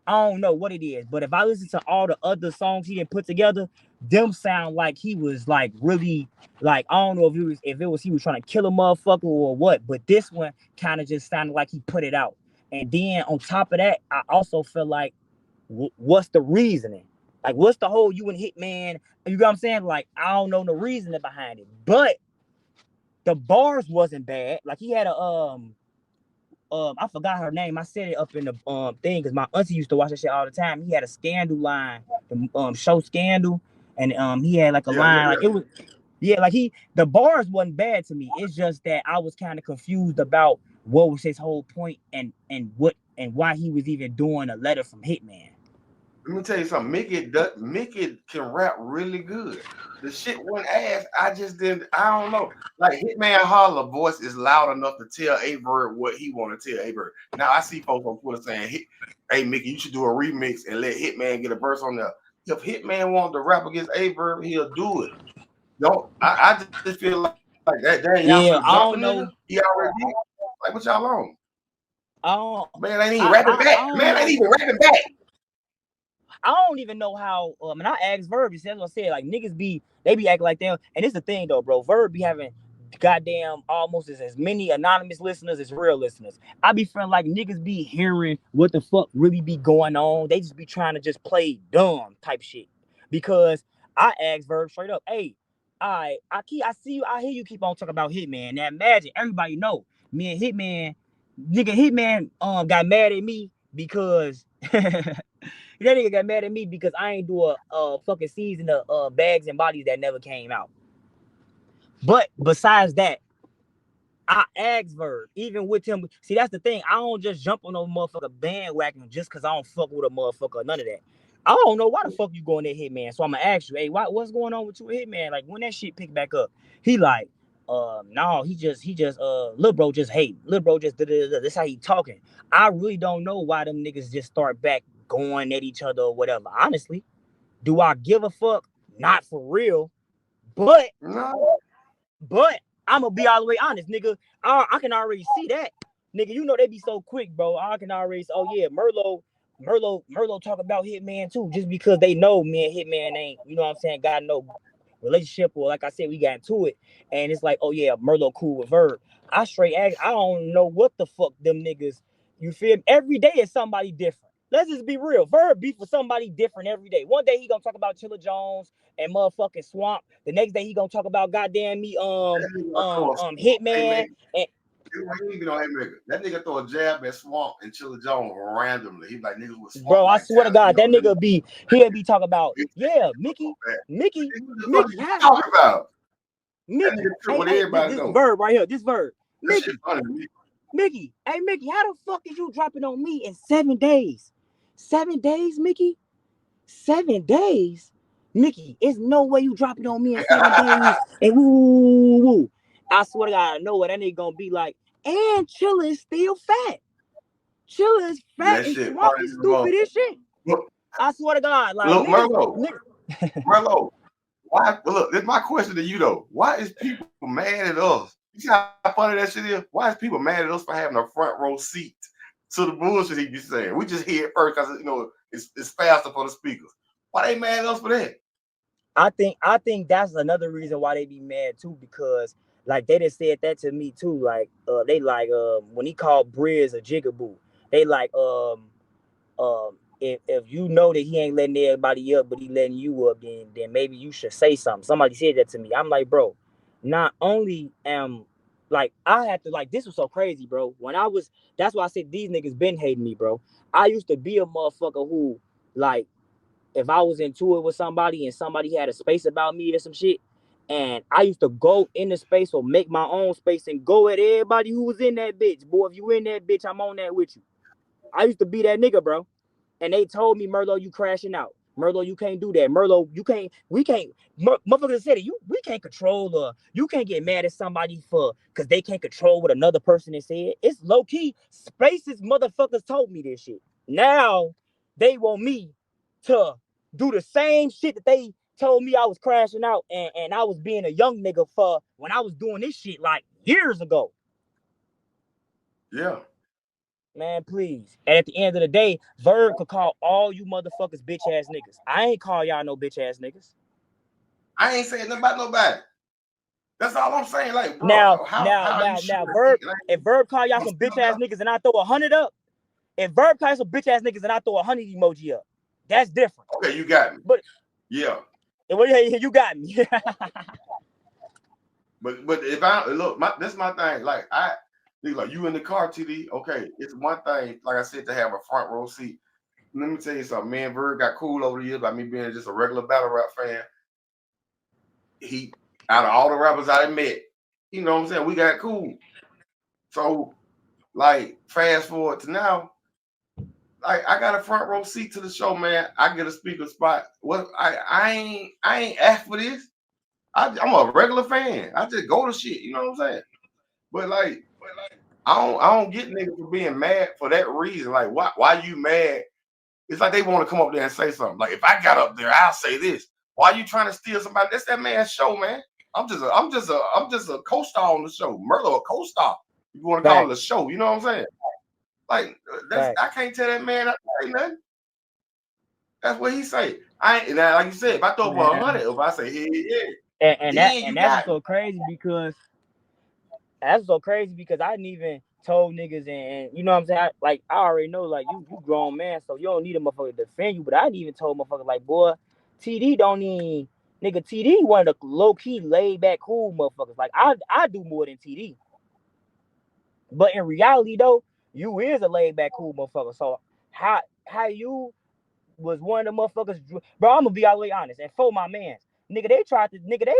[SPEAKER 2] I don't know what it is. But if I listen to all the other songs he didn't put together, them sound like he was like really like I don't know if it was he was trying to kill a motherfucker or what. But this one kind of just sounded like he put it out. And then on top of that, I also feel like what's the reasoning? Like, what's the whole you and Hitman? You know what I'm saying? Like, I don't know the reasoning behind it, but the bars wasn't bad. Like, he had a I forgot her name. I said it up in the thing because my auntie used to watch that shit all the time. He had a Scandal line, the show Scandal, and he had like a
[SPEAKER 1] Yeah, yeah,
[SPEAKER 2] line
[SPEAKER 1] yeah.
[SPEAKER 2] like it was. Yeah, like the bars wasn't bad to me. It's just that I was kind of confused about what was his whole point and what and why he was even doing a letter from Hitman.
[SPEAKER 1] Let me tell you something. Mickey can rap really good. The shit went ass. I just didn't. I don't know. Like Hitman Holler voice is loud enough to tell A Bird what he want to tell A Bird. Now I see folks on Twitter saying, "Hey Mickey, you should do a remix and let Hitman get a verse on there." If Hitman wants to rap against A Bird, he'll do it. Don't. I just feel like that. Dang, y'all
[SPEAKER 2] Yeah,
[SPEAKER 1] finna
[SPEAKER 2] I
[SPEAKER 1] jump a
[SPEAKER 2] don't
[SPEAKER 1] nigga.
[SPEAKER 2] know.
[SPEAKER 1] He already did. Like what y'all on?
[SPEAKER 2] I don't.
[SPEAKER 1] Man ain't even rapping
[SPEAKER 2] I
[SPEAKER 1] back.
[SPEAKER 2] don't
[SPEAKER 1] Man ain't
[SPEAKER 2] know.
[SPEAKER 1] even rapping back.
[SPEAKER 2] I don't even know how. And I asked Verb. That's what I said. Like niggas they be acting like them. And it's the thing though, bro. Verb be having goddamn almost as many anonymous listeners as real listeners. I be feeling like niggas be hearing what the fuck really be going on. They just be trying to just play dumb type shit. Because I asked Verb straight up, hey, I see you, I hear you keep on talking about Hitman. Now imagine everybody know me and Hitman got mad at me because that nigga got mad at me because I ain't do a fucking season of Bags and Bodies that never came out. But besides that, I asked Verb, even with him. See, that's the thing. I don't just jump on no motherfucker bandwagon just because I don't fuck with a motherfucker or none of that. I don't know why the fuck you going there, Hitman. So I'm gonna ask you, hey, what's going on with you, Hitman? Like when that shit pick back up, he like, no, little bro just hate, little bro just da. That's how he talking. I really don't know why them niggas just start back going at each other or whatever. Honestly, do I give a fuck? Not for real, but
[SPEAKER 1] No.
[SPEAKER 2] but I'm gonna be all the way honest, nigga. I can already see that, nigga. You know they be so quick, bro. I can already. Oh yeah, Merlo. Merlo talk about Hitman too, just because they know me and Hitman ain't, you know what I'm saying, got no relationship, or like I said, we got into it, and it's like, oh yeah, Merlo cool with Verb. I straight ask, I don't know what the fuck them niggas. You feel me? Every day is somebody different. Let's just be real. Verb beef for somebody different every day. One day he gonna talk about Chilla Jones and motherfucking Swamp. The next day he gonna talk about goddamn me Hitman. And
[SPEAKER 1] He ain't even on Haymaker. That nigga throw a jab at Swamp and Chilla Jones randomly. He like niggas with Swamp
[SPEAKER 2] bro, I
[SPEAKER 1] like
[SPEAKER 2] swear to
[SPEAKER 1] talent.
[SPEAKER 2] God, that nigga he'll be talking about, yeah, Mickey,
[SPEAKER 1] What
[SPEAKER 2] Mickey,
[SPEAKER 1] you
[SPEAKER 2] how,
[SPEAKER 1] talking about? That
[SPEAKER 2] Mickey,
[SPEAKER 1] nigga trip with everybody
[SPEAKER 2] this
[SPEAKER 1] though.
[SPEAKER 2] Verb right here, this Verb,
[SPEAKER 1] That shit
[SPEAKER 2] Mickey,
[SPEAKER 1] funny to me.
[SPEAKER 2] Mickey, hey Mickey, how the fuck is you dropping on me in 7 days? 7 days, Mickey? 7 days? Mickey, it's no way you dropping on me in 7 days. And woo. I swear to God, I know what that nigga gonna be like. And Chilla is still fat. Chilla is fat
[SPEAKER 1] That
[SPEAKER 2] and
[SPEAKER 1] shit
[SPEAKER 2] Swamp
[SPEAKER 1] funny
[SPEAKER 2] is
[SPEAKER 1] as
[SPEAKER 2] stupid as shit.
[SPEAKER 1] Look,
[SPEAKER 2] I swear to God, like
[SPEAKER 1] look,
[SPEAKER 2] niggas,
[SPEAKER 1] Merlo,
[SPEAKER 2] niggas.
[SPEAKER 1] Merlo. Why? Well, look, this is my question to you though. Why is people mad at us? You see how funny that shit is? Why is people mad at us for having a front row seat to the bullshit he be saying? We just hear it first because it's faster for the speakers. Why they mad at us for that?
[SPEAKER 2] I think that's another reason why they be mad too, because like they just said that to me too. Like they like when he called Briz a jigaboo, they like if you know that he ain't letting everybody up, but he letting you up, then maybe you should say something. Somebody said that to me. I'm like, bro, not only am like I had to like this was so crazy, bro. When I was that's why I said these niggas been hating me, bro. I used to be a motherfucker who like if I was into it with somebody and somebody had a space about me or some shit, and I used to go in the space or make my own space and go at everybody who was in that bitch. Boy, if you in that bitch, I'm on that with you. I used to be that nigga, bro. And they told me, Merlo, you crashing out. Merlo, you can't do that. Merlo, you can't, we can't, motherfuckers said it, we can't control you can't get mad at somebody because they can't control what another person has said. It's low key. Spaces motherfuckers told me this shit. Now they want me to do the same shit that they told me I was crashing out and I was being a young nigga for when I was doing this shit like years ago.
[SPEAKER 1] Yeah.
[SPEAKER 2] Man, please. And at the end of the day, Verb could call all you motherfuckers bitch ass niggas. I ain't call y'all no bitch ass niggas.
[SPEAKER 1] I ain't saying nothing about nobody. That's all I'm saying. Like, bro,
[SPEAKER 2] Now,
[SPEAKER 1] how are you sure?
[SPEAKER 2] Verb,
[SPEAKER 1] Like,
[SPEAKER 2] if Verb call y'all some bitch ass niggas and I throw 100 up, if Verb call y'all some bitch ass niggas and I throw 100 emoji up, that's different.
[SPEAKER 1] okay, you got me.
[SPEAKER 2] But
[SPEAKER 1] Yeah.
[SPEAKER 2] you got me.
[SPEAKER 1] But if I look, this is my thing. Like like you in the car, TD. Okay, it's one thing. Like I said, to have a front row seat. Let me tell you something. Me and Verb got cool over the years by me being just a regular battle rap fan. He out of all the rappers I met, you know what I'm saying, we got cool. So like fast forward to now, like I got a front row seat to the show, man. I get a speaker spot. What I ain't asked for this. I'm a regular fan. I just go to shit. You know what I'm saying? But like I don't get niggas for being mad for that reason. Like why you mad? It's like they want to come up there and say something. Like if I got up there, I'll say this. Why are you trying to steal somebody? That's that man's show, man. I'm just a co-star on the show. Merlo a co-star. You want to call it a
[SPEAKER 2] Facts.
[SPEAKER 1] show? You know what I'm saying? Like that's I
[SPEAKER 2] Facts.
[SPEAKER 1] can't tell that man I ain't nothing. That's what he say. I ain't now, like you said, if I throw for
[SPEAKER 2] Man.
[SPEAKER 1] 100, if I say yeah,
[SPEAKER 2] And
[SPEAKER 1] then you
[SPEAKER 2] that's what's
[SPEAKER 1] got me.
[SPEAKER 2] so crazy because I didn't even told niggas and you know what I'm saying? I already know like you grown man, so you don't need a motherfucker to defend you. But I didn't even told motherfucker like, boy, TD don't even nigga TD one of the low key laid back cool motherfuckers. Like I do more than TD. But in reality though, you is a laid back cool motherfucker. So how you was one of the motherfuckers, bro. I'm gonna be all the way honest. And for my mans, nigga, they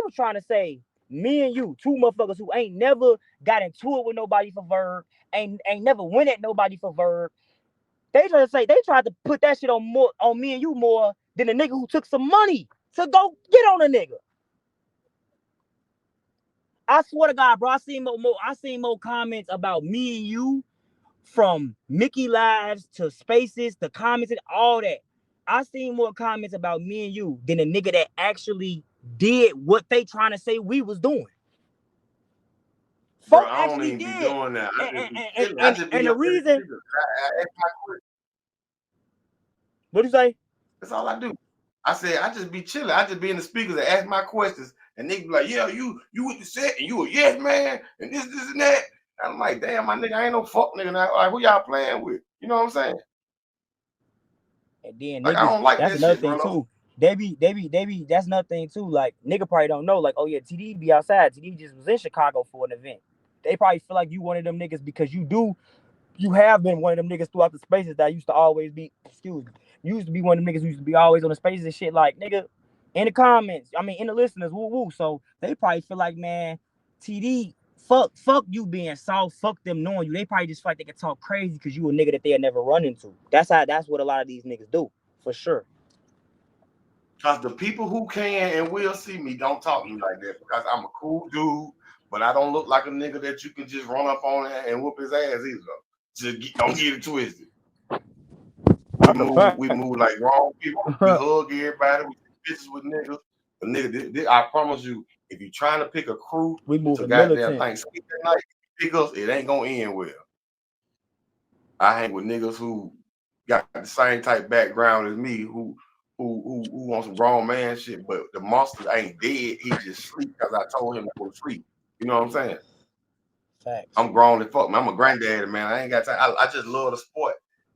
[SPEAKER 2] was trying to say me and you, two motherfuckers who ain't never got into it with nobody for Verb, ain't never went at nobody for Verb. They tried to put that shit on me and you more than the nigga who took some money to go get on a nigga. I swear to God, bro, I seen more comments about me and you from Mickey Lives to Spaces to comments and all that. I seen more comments about me and you than a nigga that actually did what they trying to say we was doing.
[SPEAKER 1] Bro,
[SPEAKER 2] Folk
[SPEAKER 1] I don't
[SPEAKER 2] actually
[SPEAKER 1] even be
[SPEAKER 2] did.
[SPEAKER 1] doing that. I
[SPEAKER 2] And,
[SPEAKER 1] just
[SPEAKER 2] and,
[SPEAKER 1] be
[SPEAKER 2] and,
[SPEAKER 1] chilling. I
[SPEAKER 2] and,
[SPEAKER 1] just be
[SPEAKER 2] and the
[SPEAKER 1] up there
[SPEAKER 2] reason
[SPEAKER 1] chilling.
[SPEAKER 2] What you say?
[SPEAKER 1] That's all I do. I said I just be chilling. I just be in the speakers and ask my questions, and they be like, "Yeah, you with the set, and you a yes man, and this and that." And I'm like, "Damn, my nigga, I ain't no fuck nigga now. Like, who y'all playing with? You know what I'm saying?
[SPEAKER 2] And then
[SPEAKER 1] Like, I
[SPEAKER 2] niggas,
[SPEAKER 1] don't like
[SPEAKER 2] that's
[SPEAKER 1] that
[SPEAKER 2] another
[SPEAKER 1] shit,
[SPEAKER 2] thing
[SPEAKER 1] bro.
[SPEAKER 2] too. They be. That's another thing too. Like nigga probably don't know. Like, oh yeah, TD be outside. TD just was in Chicago for an event. They probably feel like you one of them niggas because you have been one of them niggas throughout the spaces that used to always be. Excuse me. You used to be one of them niggas who used to be always on the spaces and shit. Like nigga, in the comments. I mean, in the listeners. Woo woo. So they probably feel like, man, TD. Fuck you being soft. Fuck them knowing you. They probably just feel like they can talk crazy because you a nigga that they'll never run into. That's what a lot of these niggas do for sure.
[SPEAKER 1] Cause the people who can and will see me don't talk to me like that because I'm a cool dude, but I don't look like a nigga that you can just run up on and whoop his ass either. Don't get it twisted.
[SPEAKER 2] That's a fact.
[SPEAKER 1] We move like grown people. We hug everybody. We take pictures with niggas. But nigga, I promise you, if you're trying to pick a crew
[SPEAKER 2] We
[SPEAKER 1] to
[SPEAKER 2] moving
[SPEAKER 1] goddamn
[SPEAKER 2] militant.
[SPEAKER 1] Thanksgiving night, pick us, it ain't gonna end well. I hang with niggas who got the same type background as me, who wants some grown man shit, but the monster ain't dead. He just sleep because I told him to go to sleep. You know what I'm saying?
[SPEAKER 2] Facts.
[SPEAKER 1] I'm grown as fuck, man. I'm a granddaddy, man. I ain't got time. I just love the sport.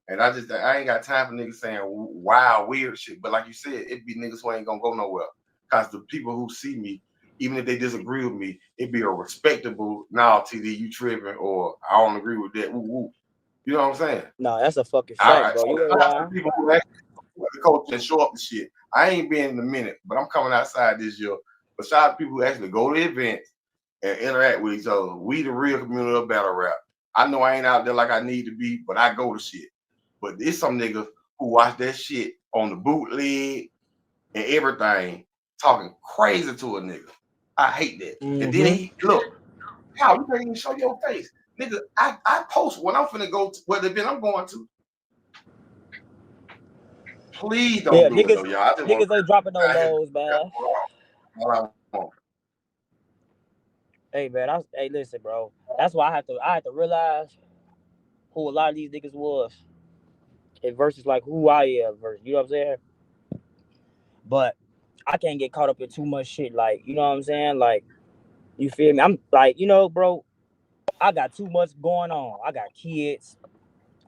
[SPEAKER 1] And I ain't got time for niggas saying wild, weird shit. But like you said, it be niggas who ain't gonna go nowhere. Cause the people who see me, even if they disagree with me, it be a respectable, nah, TD, you tripping, or I don't agree with that. Woo, woo. You know what I'm saying?
[SPEAKER 2] No, that's a fucking fact, bro. You ain't
[SPEAKER 1] Shout out to the
[SPEAKER 2] lying.
[SPEAKER 1] people who actually support the coach and show up the shit. I ain't been in a minute, but I'm coming outside this year. But shout out to people who actually go to events and interact with each other. We the real community of battle rap. I know I ain't out there like I need to be, but I go to shit. But there's some niggas who watch that shit on the bootleg and everything, talking crazy to a nigga. I hate that. And then
[SPEAKER 2] Mm-hmm.
[SPEAKER 1] he look, how you can't even show your face, nigga. I post when I'm finna go to what event I'm going to. Please don't
[SPEAKER 2] Yeah,
[SPEAKER 1] do it though, y'all. I just want
[SPEAKER 2] niggas ain't dropping no
[SPEAKER 1] to. I just
[SPEAKER 2] lows,
[SPEAKER 1] that's
[SPEAKER 2] man.
[SPEAKER 1] all I want.
[SPEAKER 2] Hey, man. Hey, listen, bro. That's why I had to realize who a lot of these niggas was, and versus like who I am versus. You know what I'm saying? But I can't get caught up in too much shit. Like, you know what I'm saying? Like, you feel me? I'm like, bro. I got too much going on. I got kids,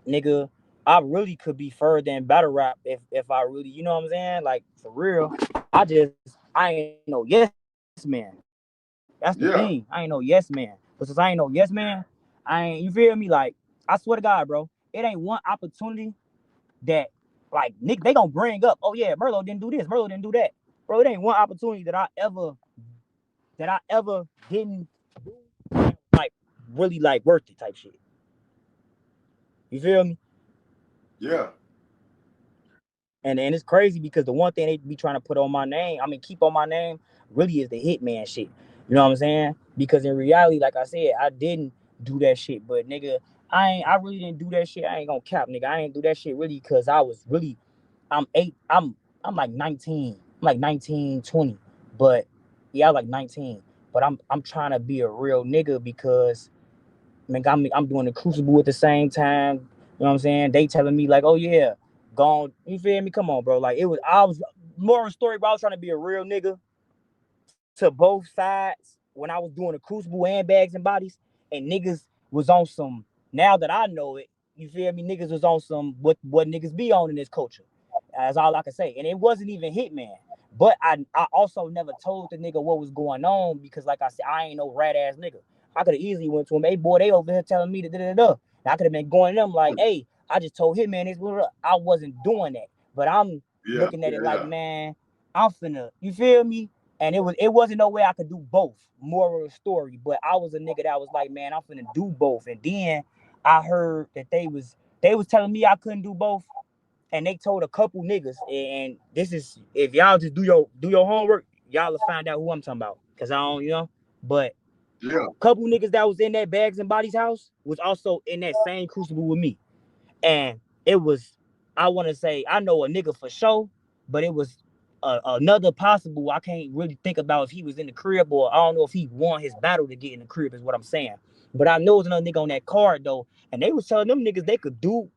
[SPEAKER 2] nigga. I really could be further in battle rap if I really, you know what I'm saying? Like for real. I ain't no yes man. That's the thing. I ain't no yes
[SPEAKER 1] Yeah,
[SPEAKER 2] man. But since I ain't no yes man, I ain't, you feel me? Like I swear to God, bro, it ain't one opportunity that like Nick they gonna bring up. Oh yeah, Merlo didn't do this. Merlo didn't do that. Bro, it ain't one opportunity that I ever didn't do like really like worth it type shit. You feel me?
[SPEAKER 1] yeah,
[SPEAKER 2] And it's crazy because the one thing they be trying to put on my name, I mean keep on my name, really is the hitman shit. You know what I'm saying? Because in reality, like I said, I didn't do that shit. But nigga, I really didn't do that shit. I ain't gonna cap, nigga. I ain't do that shit really because I was really I'm eight. I'm like 19. I'm like 19, 20. But yeah, I was like 19. But I'm trying to be a real nigga because man, I'm doing the crucible at the same time. You know what I'm saying? They telling me like, oh yeah, gone. You feel me? Come on, bro. Like I was more of a story, but I was trying to be a real nigga to both sides when I was doing the crucible and bags and bodies, and niggas was on some. Now that I know it, you feel me? Niggas was on some what niggas be on in this culture. That's all I can say. And it wasn't even Hitman. But I also never told the nigga what was going on because, like I said, I ain't no rat ass nigga. I could have easily went to him, hey boy, they over here telling me da. I could have been going to them like, hey, I just told Hitman this. I wasn't doing that. But I'm
[SPEAKER 1] yeah,
[SPEAKER 2] looking at it
[SPEAKER 1] yeah,
[SPEAKER 2] like,
[SPEAKER 1] yeah.
[SPEAKER 2] man, I'm finna, you feel me? And it wasn't no way I could do both. Moral of the story, but I was a nigga that was like, man, I'm finna do both. And then I heard that they was telling me I couldn't do both, and they told a couple niggas. And this is if y'all just do your homework, y'all will find out who I'm talking about. Cause I don't, but
[SPEAKER 1] Yeah.
[SPEAKER 2] a couple niggas that was in that Bags and Bodies house was also in that same crucible with me, and it was I want to say I know a nigga for sure, but it was another possible. I can't really think about if he was in the crib or I don't know if he won his battle to get in the crib is what I'm saying. But I know it was another nigga on that card though, and they was telling them niggas they could do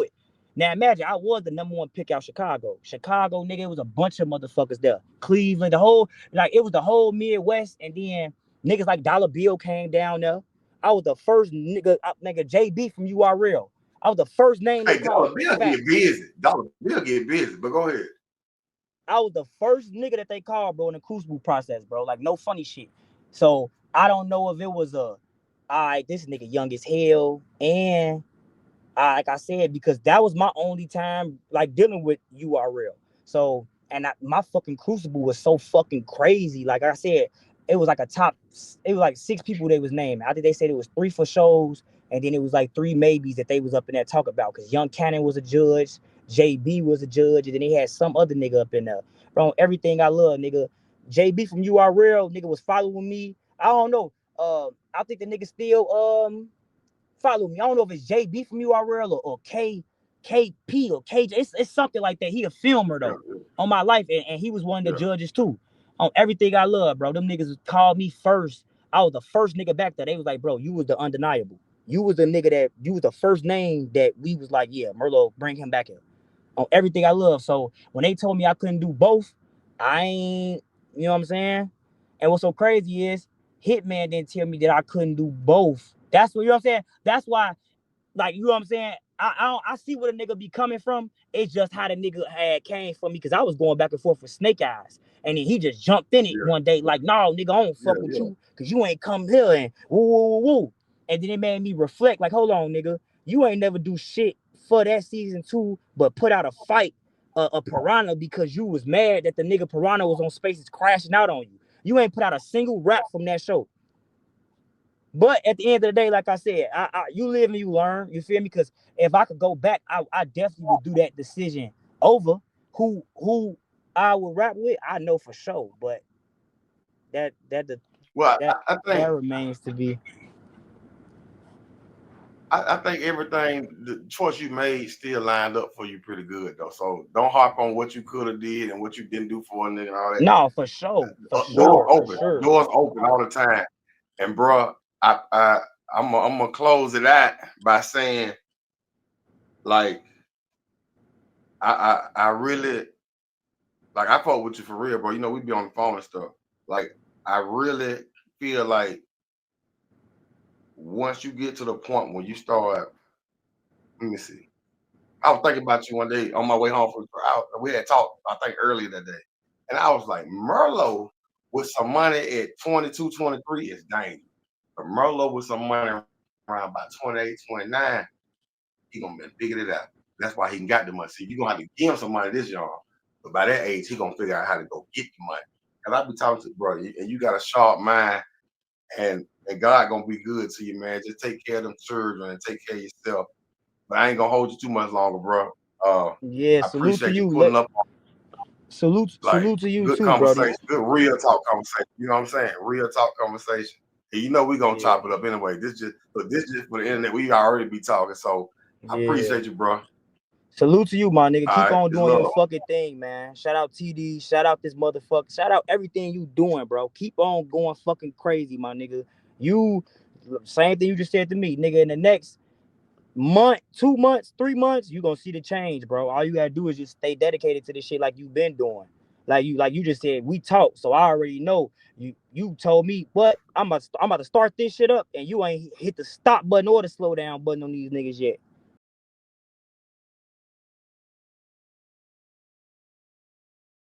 [SPEAKER 2] it. Now imagine I was the number one pick out Chicago. Chicago, nigga, it was a bunch of motherfuckers there. Cleveland, the whole like it was the whole Midwest, and then niggas like Dollar Bill came down there. I was the first nigga JB from URL. I was the first name they
[SPEAKER 1] Hey, Dollar
[SPEAKER 2] called.
[SPEAKER 1] Bill
[SPEAKER 2] Fact.
[SPEAKER 1] get busy. Dollar Bill get busy. But go ahead.
[SPEAKER 2] I was the first nigga that they called, bro, in the crucible process, bro. Like no funny shit. So I don't know if it was a, all right, this nigga young as hell, and like I said, because that was my only time like dealing with URL. So my fucking crucible was so fucking crazy. Like I said, it was like a top. It was like 6 people they was named. I think they said it was 3 for shows, and then it was like 3 maybes that they was up in there talk about. Cause Young Cannon was a judge, JB was a judge, and then they had some other nigga up in there. Bro, everything I love, nigga. JB from URL, nigga was following me. I don't know. I think the nigga still follow me. I don't know if it's JB from URL or KP or KJ. It's something like that. He a filmer
[SPEAKER 1] Yeah,
[SPEAKER 2] though on my life, and he was one of the
[SPEAKER 1] yeah.
[SPEAKER 2] judges too. On everything I love, bro. Them niggas called me first. I was the first nigga back there. They was like, bro, you was the undeniable. You was the nigga that you was the first name that we was like, yeah, Merlo, bring him back here. On everything I love. So when they told me I couldn't do both, I ain't, you know what I'm saying? And what's so crazy is Hitman didn't tell me that I couldn't do both. That's what, you know what I'm saying? That's why, like, you know what I'm saying? I see where the nigga be coming from. It's just how the nigga had came from me, because I was going back and forth with Snake Eyes. And then he just jumped in it
[SPEAKER 1] Yeah,
[SPEAKER 2] one day, like, no, nigga, I don't
[SPEAKER 1] yeah,
[SPEAKER 2] fuck with
[SPEAKER 1] yeah.
[SPEAKER 2] you because you ain't come here and woo, woo, woo, woo. And then it made me reflect, like, hold on, nigga. You ain't never do shit for that season 2, but put out a fight, a Piranha, because you was mad that the nigga Piranha was on Spaces crashing out on you. You ain't put out a single rap from that show. But at the end of the day, like I said, you live and you learn. You feel me? Because if I could go back, I definitely would do that decision over who I would rap with. I know for sure, but that that the
[SPEAKER 1] Well, I
[SPEAKER 2] that
[SPEAKER 1] think
[SPEAKER 2] remains to be.
[SPEAKER 1] I think everything the choice you made still lined up for you pretty good though. So don't harp on what you could have did and what you didn't do for a nigga and all that.
[SPEAKER 2] No, for sure, for
[SPEAKER 1] Doors
[SPEAKER 2] sure, for
[SPEAKER 1] open,
[SPEAKER 2] sure.
[SPEAKER 1] doors open all the time. And bro, I'm gonna close it out by saying like I really like I fuck with you for real, bro. You know we be on the phone and stuff. Like I really feel like once you get to the point when you start, let me see. I was thinking about you one day on my way home from we had talked, I think earlier that day. And I was like, Merlo with some money at 22, 23 is dangerous. But Merlo with some money around about 28, 29, he gonna be figured it out. That's why he can got the money. See, you gonna have to give him some money this young. But by that age, he gonna figure out how to go get the money. And I be talking to bro, and you got a sharp mind, and God gonna be good to you, man. Just take care of them children and take care of yourself. But I ain't gonna hold you too much longer, bro.
[SPEAKER 2] Yeah,
[SPEAKER 1] I
[SPEAKER 2] salute to
[SPEAKER 1] appreciate you
[SPEAKER 2] you.
[SPEAKER 1] pulling up like
[SPEAKER 2] Salute to you
[SPEAKER 1] good
[SPEAKER 2] too, Brody.
[SPEAKER 1] conversation, good real talk conversation. You know what I'm saying? Real talk conversation. And you know we gonna
[SPEAKER 2] Yeah,
[SPEAKER 1] chop it up anyway. This just for the internet. We already be talking. So I
[SPEAKER 2] yeah.
[SPEAKER 1] appreciate you, bro.
[SPEAKER 2] Salute to you, my nigga.
[SPEAKER 1] All
[SPEAKER 2] Keep
[SPEAKER 1] right,
[SPEAKER 2] on
[SPEAKER 1] it's
[SPEAKER 2] doing your
[SPEAKER 1] love.
[SPEAKER 2] fucking thing, man. Shout out TD. Shout out this motherfucker. Shout out everything you doing, bro. Keep on going fucking crazy, my nigga. You same thing you just said to me, nigga. In the next month, 2 months, 3 months, you gonna see the change, bro. All you gotta do is just stay dedicated to this shit like you've been doing. Like you just said, we talked, so I already know. You told me what I'm about to start this shit up, and you ain't hit the stop button or the slow down button on these niggas yet.